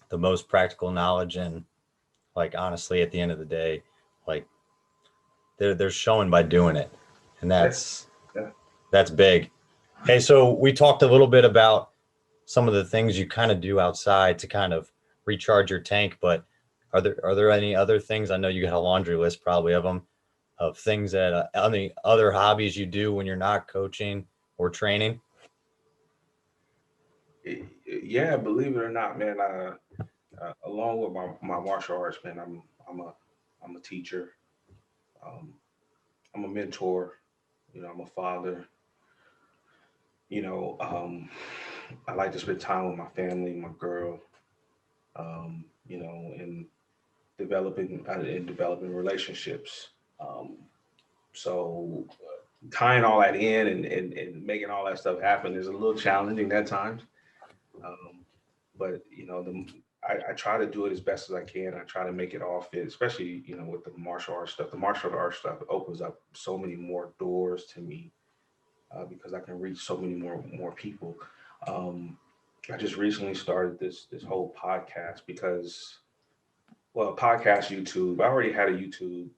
Speaker 1: the most practical knowledge. And like honestly, at the end of the day, like they're showing by doing it, and
Speaker 2: yeah, yeah.
Speaker 1: that's big. Hey, so we talked a little bit about some of the things you kind of do outside to kind of recharge your tank, but are there any other things? I know you got a laundry list probably of them, of things that any other hobbies you do when you're not coaching or training.
Speaker 2: Yeah, believe it or not, man. Along with my martial arts, man, I'm a teacher. Um, I'm a mentor. I'm a father. You know, um, I like to spend time with my family, my girl. And developing relationships. Um, so tying all that in and making all that stuff happen is a little challenging at times. Um, but I try to do it as best as I can. I try to make it all fit, especially with the martial arts stuff. The martial arts stuff opens up so many more doors to me because I can reach so many more people. Um, I just recently started this whole podcast because, well, podcast YouTube. I already had a YouTube,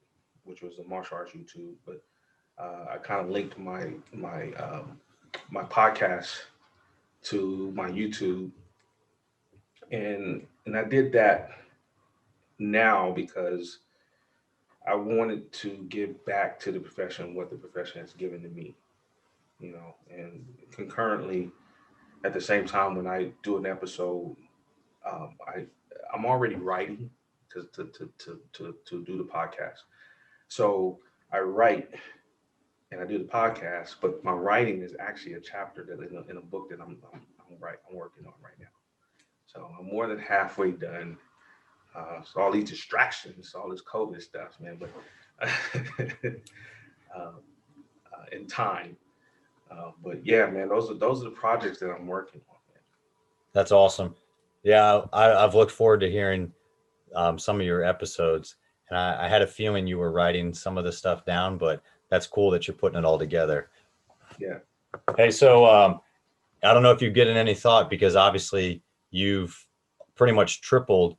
Speaker 2: which was a martial arts YouTube, but I kind of linked my podcast to my YouTube, and I did that now because I wanted to give back to the profession what the profession has given to me, and concurrently at the same time when I do an episode, I'm already writing to do the podcast. So I write and I do the podcast, but my writing is actually a chapter that in a book that I'm working on right now. So I'm more than halfway done. So all these distractions, all this COVID stuff, man, but um, in time. But yeah, man, those are the projects that I'm working on, man.
Speaker 1: That's awesome. Yeah, I've looked forward to hearing some of your episodes, and I had a feeling you were writing some of the stuff down, but that's cool that you're putting it all together.
Speaker 2: Yeah.
Speaker 1: Hey, so I don't know if you've given any thought, because obviously you've pretty much tripled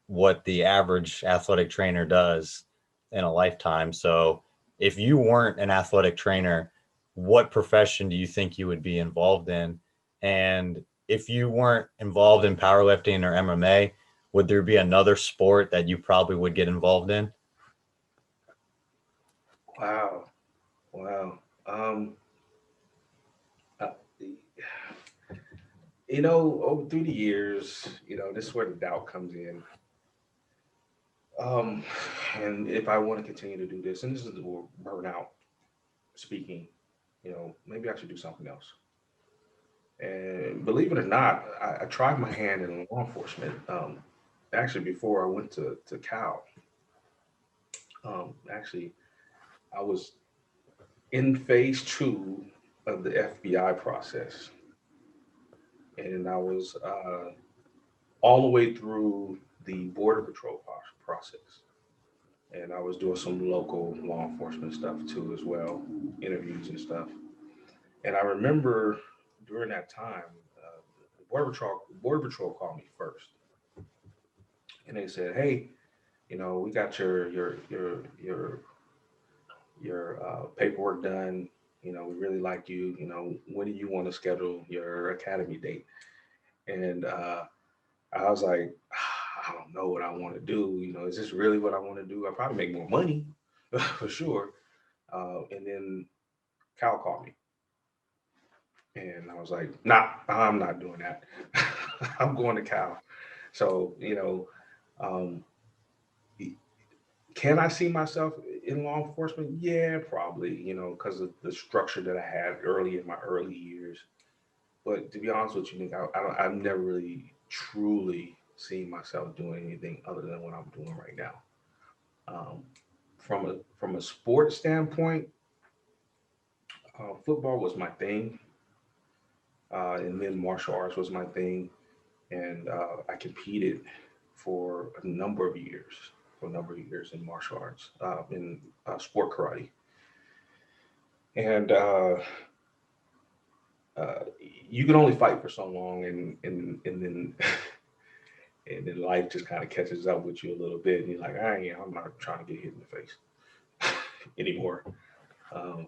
Speaker 1: what the average athletic trainer does in a lifetime. So if you weren't an athletic trainer, what profession do you think you would be involved in? And if you weren't involved in powerlifting or MMA, would there be another sport that you probably would get involved in?
Speaker 2: Wow. Wow. Uh, over through the years, this is where the doubt comes in. Um, and if I want to continue to do this, and this is the burnout speaking, maybe I should do something else. And believe it or not, I tried my hand in law enforcement. Actually, before I went to Cal, actually, I was in phase two of the FBI process, and I was all the way through the border patrol process, and I was doing some local law enforcement stuff too as well, interviews and stuff. And I remember during that time, the border patrol called me first, and they said, "Hey, we got your paperwork done. We really like you. When do you want to schedule your academy date?" And I was like, I don't know what I want to do. Is this really what I want to do? I probably make more money for sure. And then Cal called me, and I was like, nah, I'm not doing that. I'm going to Cal. So, um, can I see myself in law enforcement? Yeah, probably, because of the structure that I had early in my early years. But to be honest with you, Nick, I've never really truly seen myself doing anything other than what I'm doing right now. Um, from a sports standpoint, football was my thing, and then martial arts was my thing, and I competed for a number of years, in martial arts, in sport karate, and uh, you can only fight for so long, and then and then life just kind of catches up with you a little bit, and you're like, I'm not trying to get hit in the face anymore. Um,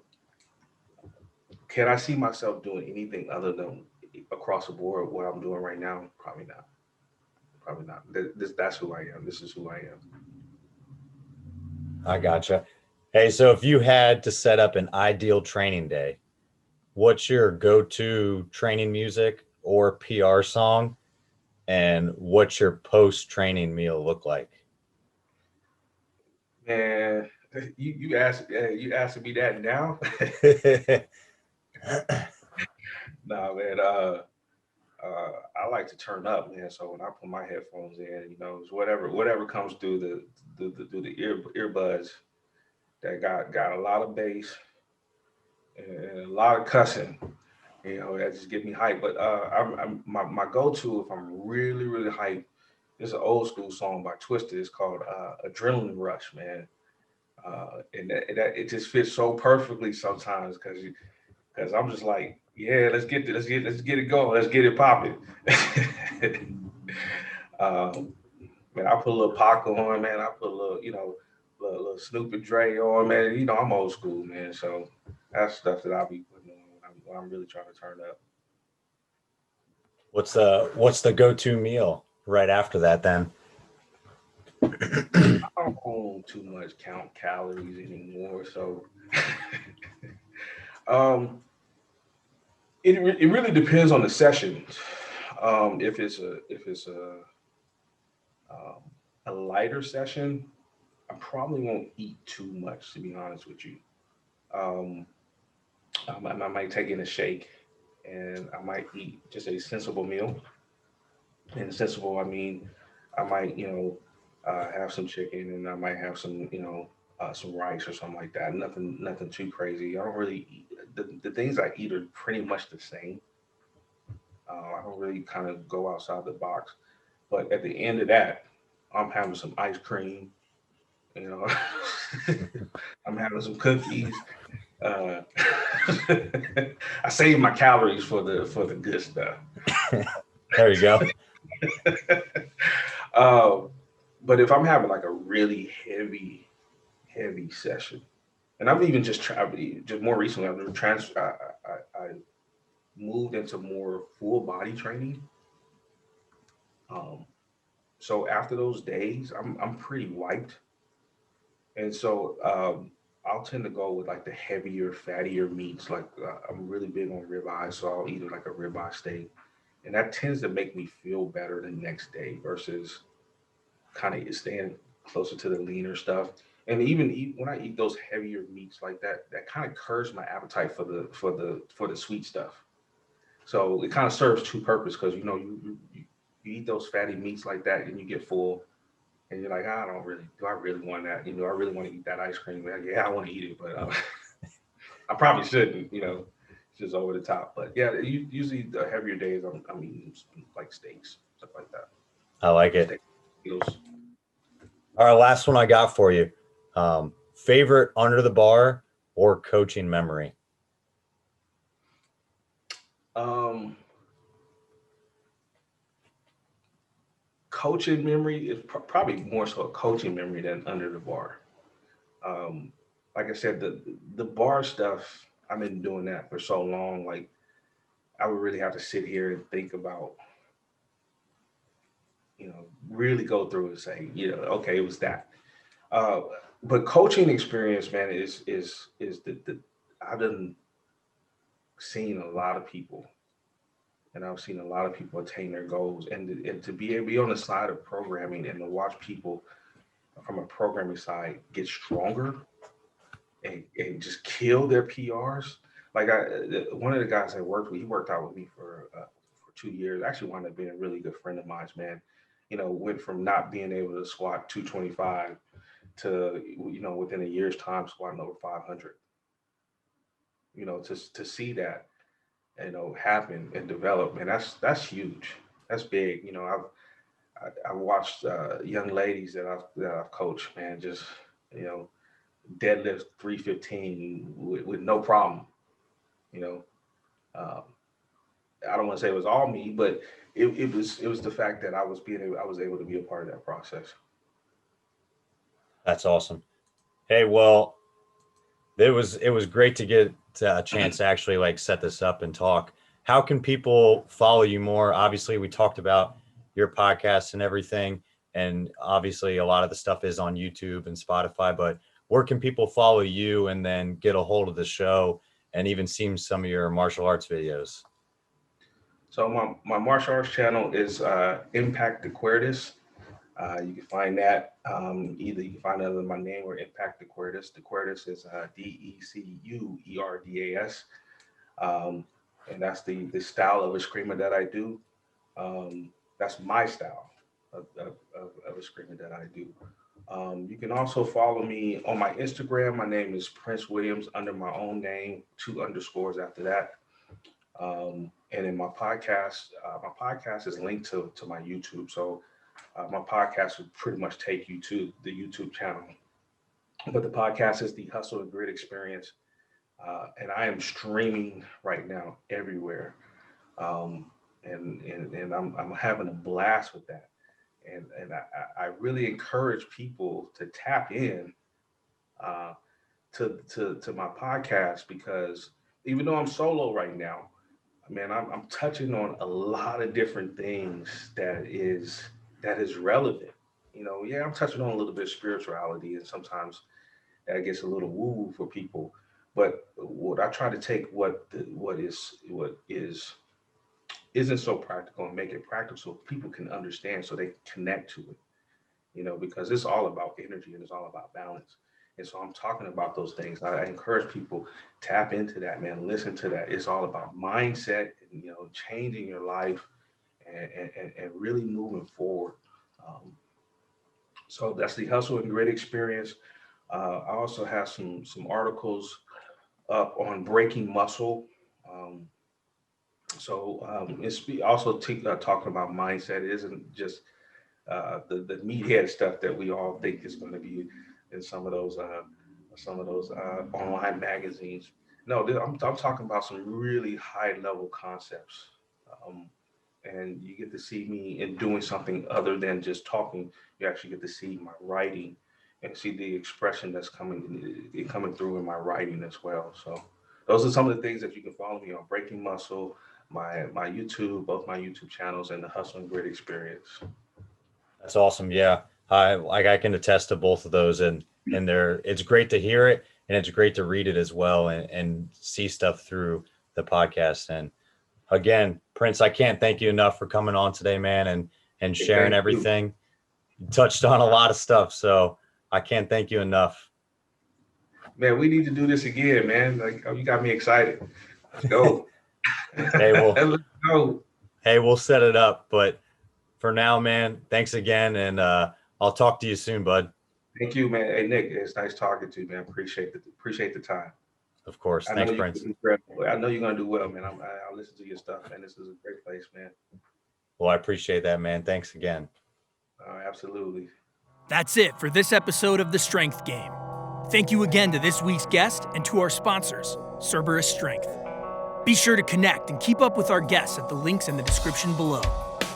Speaker 2: can I see myself doing anything other than across the board what I'm doing right now? Probably not. Probably not. That's who I am. This is who I am.
Speaker 1: I gotcha. Hey, so if you had to set up an ideal training day, what's your go-to training music or PR song? And what's your post-training meal look like?
Speaker 2: Man, you asking me that now? Nah, man. I like to turn up, man. So when I put my headphones in, it's whatever comes through through the earbuds that got a lot of bass and a lot of cussing. That just get me hyped. But my go to if I'm really really hyped is an old school song by Twisted. It's called Adrenaline Rush, man. And that it just fits so perfectly sometimes because I'm just like, yeah, let's get it going, let's get it popping. um, Man, I put a little Pac on, man. I put a little, little Snoop and Dre on, man. I'm old school, man. So that's stuff that I'll be putting on when I'm really trying to turn up.
Speaker 1: What's the go-to meal right after that then?
Speaker 2: I don't own too much count calories anymore, so um, it really depends on the session. If it's um, a lighter session, I probably won't eat too much, to be honest with you. Um, I might take in a shake, and I might eat just a sensible meal. And sensible, I mean, I might, have some chicken, and I might have some rice or something like that. Nothing too crazy. I don't really eat, the things I eat are pretty much the same. I don't really kind of go outside the box. But at the end of that, I'm having some ice cream. You know, I'm having some cookies. Uh, I save my calories for the good stuff.
Speaker 1: There you go.
Speaker 2: uh, but if I'm having like a really heavy session, and I've even just tried, just more recently, I moved into more full body training. Um, so after those days, I'm pretty wiped, and so I'll tend to go with like the heavier, fattier meats. Like I'm really big on ribeye, so I'll eat like a ribeye steak. And that tends to make me feel better the next day versus kind of staying closer to the leaner stuff. And even when I eat those heavier meats like that, that kind of curbs my appetite for the sweet stuff. So it kind of serves two purposes because you eat those fatty meats like that and you get full and you're like, I don't really, do I really want that? I really want to eat that ice cream. Like, yeah, I want to eat it, but I probably shouldn't. It's just over the top. But yeah, usually the heavier days, I'm eating like steaks, stuff like that.
Speaker 1: I like it.
Speaker 2: Steak meals.
Speaker 1: All right, last one I got for you. Favorite under the bar or coaching memory?
Speaker 2: Um, Coaching memory is probably more so a coaching memory than under the bar. Um, like I said, the bar stuff, I've been doing that for so long. Like I would really have to sit here and think about, really go through and say, okay, it was that. Uh, but coaching experience, man, is the I've done seen a lot of people, and I've seen a lot of people attain their goals, and to be able to be on the side of programming and to watch people from a programming side get stronger and just kill their PRs. Like one of the guys I worked with, he worked out with me for 2 years. Actually, wound up being a really good friend of mine, man. Went from not being able to squat 225 to within a year's time squatting over 500. To see that happen and develop, man, that's huge. That's big. I've watched young ladies that I've coached, man, just you know deadlift 315 with no problem. You know, um, I don't want to say it was all me, but it was the fact that I was able to be a part of that process.
Speaker 1: That's awesome. Hey, well, it was great to get a chance to actually like set this up and talk. How can people follow you more? Obviously, we talked about your podcast and everything, and obviously a lot of the stuff is on YouTube and Spotify, but where can people follow you and then get a hold of the show and even see some of your martial arts videos?
Speaker 2: So my martial arts channel is Impact Aquarius. You can find that either you can find it under my name or Impact Aquarius. Aquarius is Deuerdas, um, and that's the style of Eskrima that I do. That's my style of Eskrima that I do. You can also follow me on my Instagram. My name is Prince Williams under my own name, two underscores after that. And in my podcast is linked to my YouTube. So my podcast would pretty much take you to the YouTube channel. But the podcast is the Hustle and Grit Experience. And I am streaming right now everywhere. Um, and I'm having a blast with that. And I really encourage people to tap in uh, to my podcast because even though I'm solo right now, man, I'm touching on a lot of different things that is relevant. Yeah, I'm touching on a little bit of spirituality, and sometimes that gets a little woo for people. But what I try to take what is isn't so practical and make it practical so people can understand, so they connect to it. Because it's all about energy and it's all about balance. And so I'm talking about those things. I encourage people tap into that, man. Listen to that. It's all about mindset and changing your life and really moving forward. Um, so that's the Hustle and Grit Experience. I also have some articles up on breaking muscle. Um, it's also talking about mindset. It isn't just the meathead stuff that we all think is going to be in some of those online magazines. No, I'm talking about some really high level concepts, um, and you get to see me in doing something other than just talking. You actually get to see my writing and see the expression that's coming through in my writing as well. So those are some of the things that you can follow me on: Breaking Muscle, my YouTube, both my YouTube channels, and the Hustle and Grit Experience.
Speaker 1: That's awesome. Yeah. I can attest to both of those, and it's great to hear it and it's great to read it as well and see stuff through the podcast. And again, Prince, I can't thank you enough for coming on today, man, and sharing everything. You touched on a lot of stuff, so I can't thank you enough.
Speaker 2: Man, we need to do this again, man. Like, you got me excited. Let's go.
Speaker 1: Hey,
Speaker 2: Let's go.
Speaker 1: Hey, we'll set it up. But for now, man, thanks again, and I'll talk to you soon, bud.
Speaker 2: Thank you, man. Hey, Nick, it's nice talking to you, man. Appreciate the time.
Speaker 1: Of course. Thanks, Prince.
Speaker 2: I know you're gonna do well, man. I'll listen to your stuff, man. This is a great place, man.
Speaker 1: Well, I appreciate that, man. Thanks again.
Speaker 2: Absolutely.
Speaker 3: That's it for this episode of The Strength Game. Thank you again to this week's guest and to our sponsors, Cerberus Strength. Be sure to connect and keep up with our guests at the links in the description below.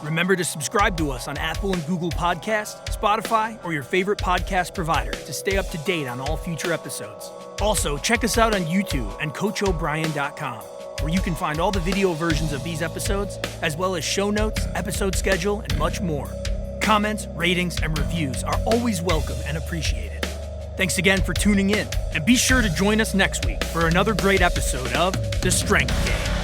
Speaker 3: Remember to subscribe to us on Apple and Google Podcasts, Spotify, or your favorite podcast provider to stay up to date on all future episodes. Also, check us out on YouTube and CoachO'Brien.com, where you can find all the video versions of these episodes, as well as show notes, episode schedule, and much more. Comments, ratings, and reviews are always welcome and appreciated. Thanks again for tuning in, and be sure to join us next week for another great episode of The Strength Game.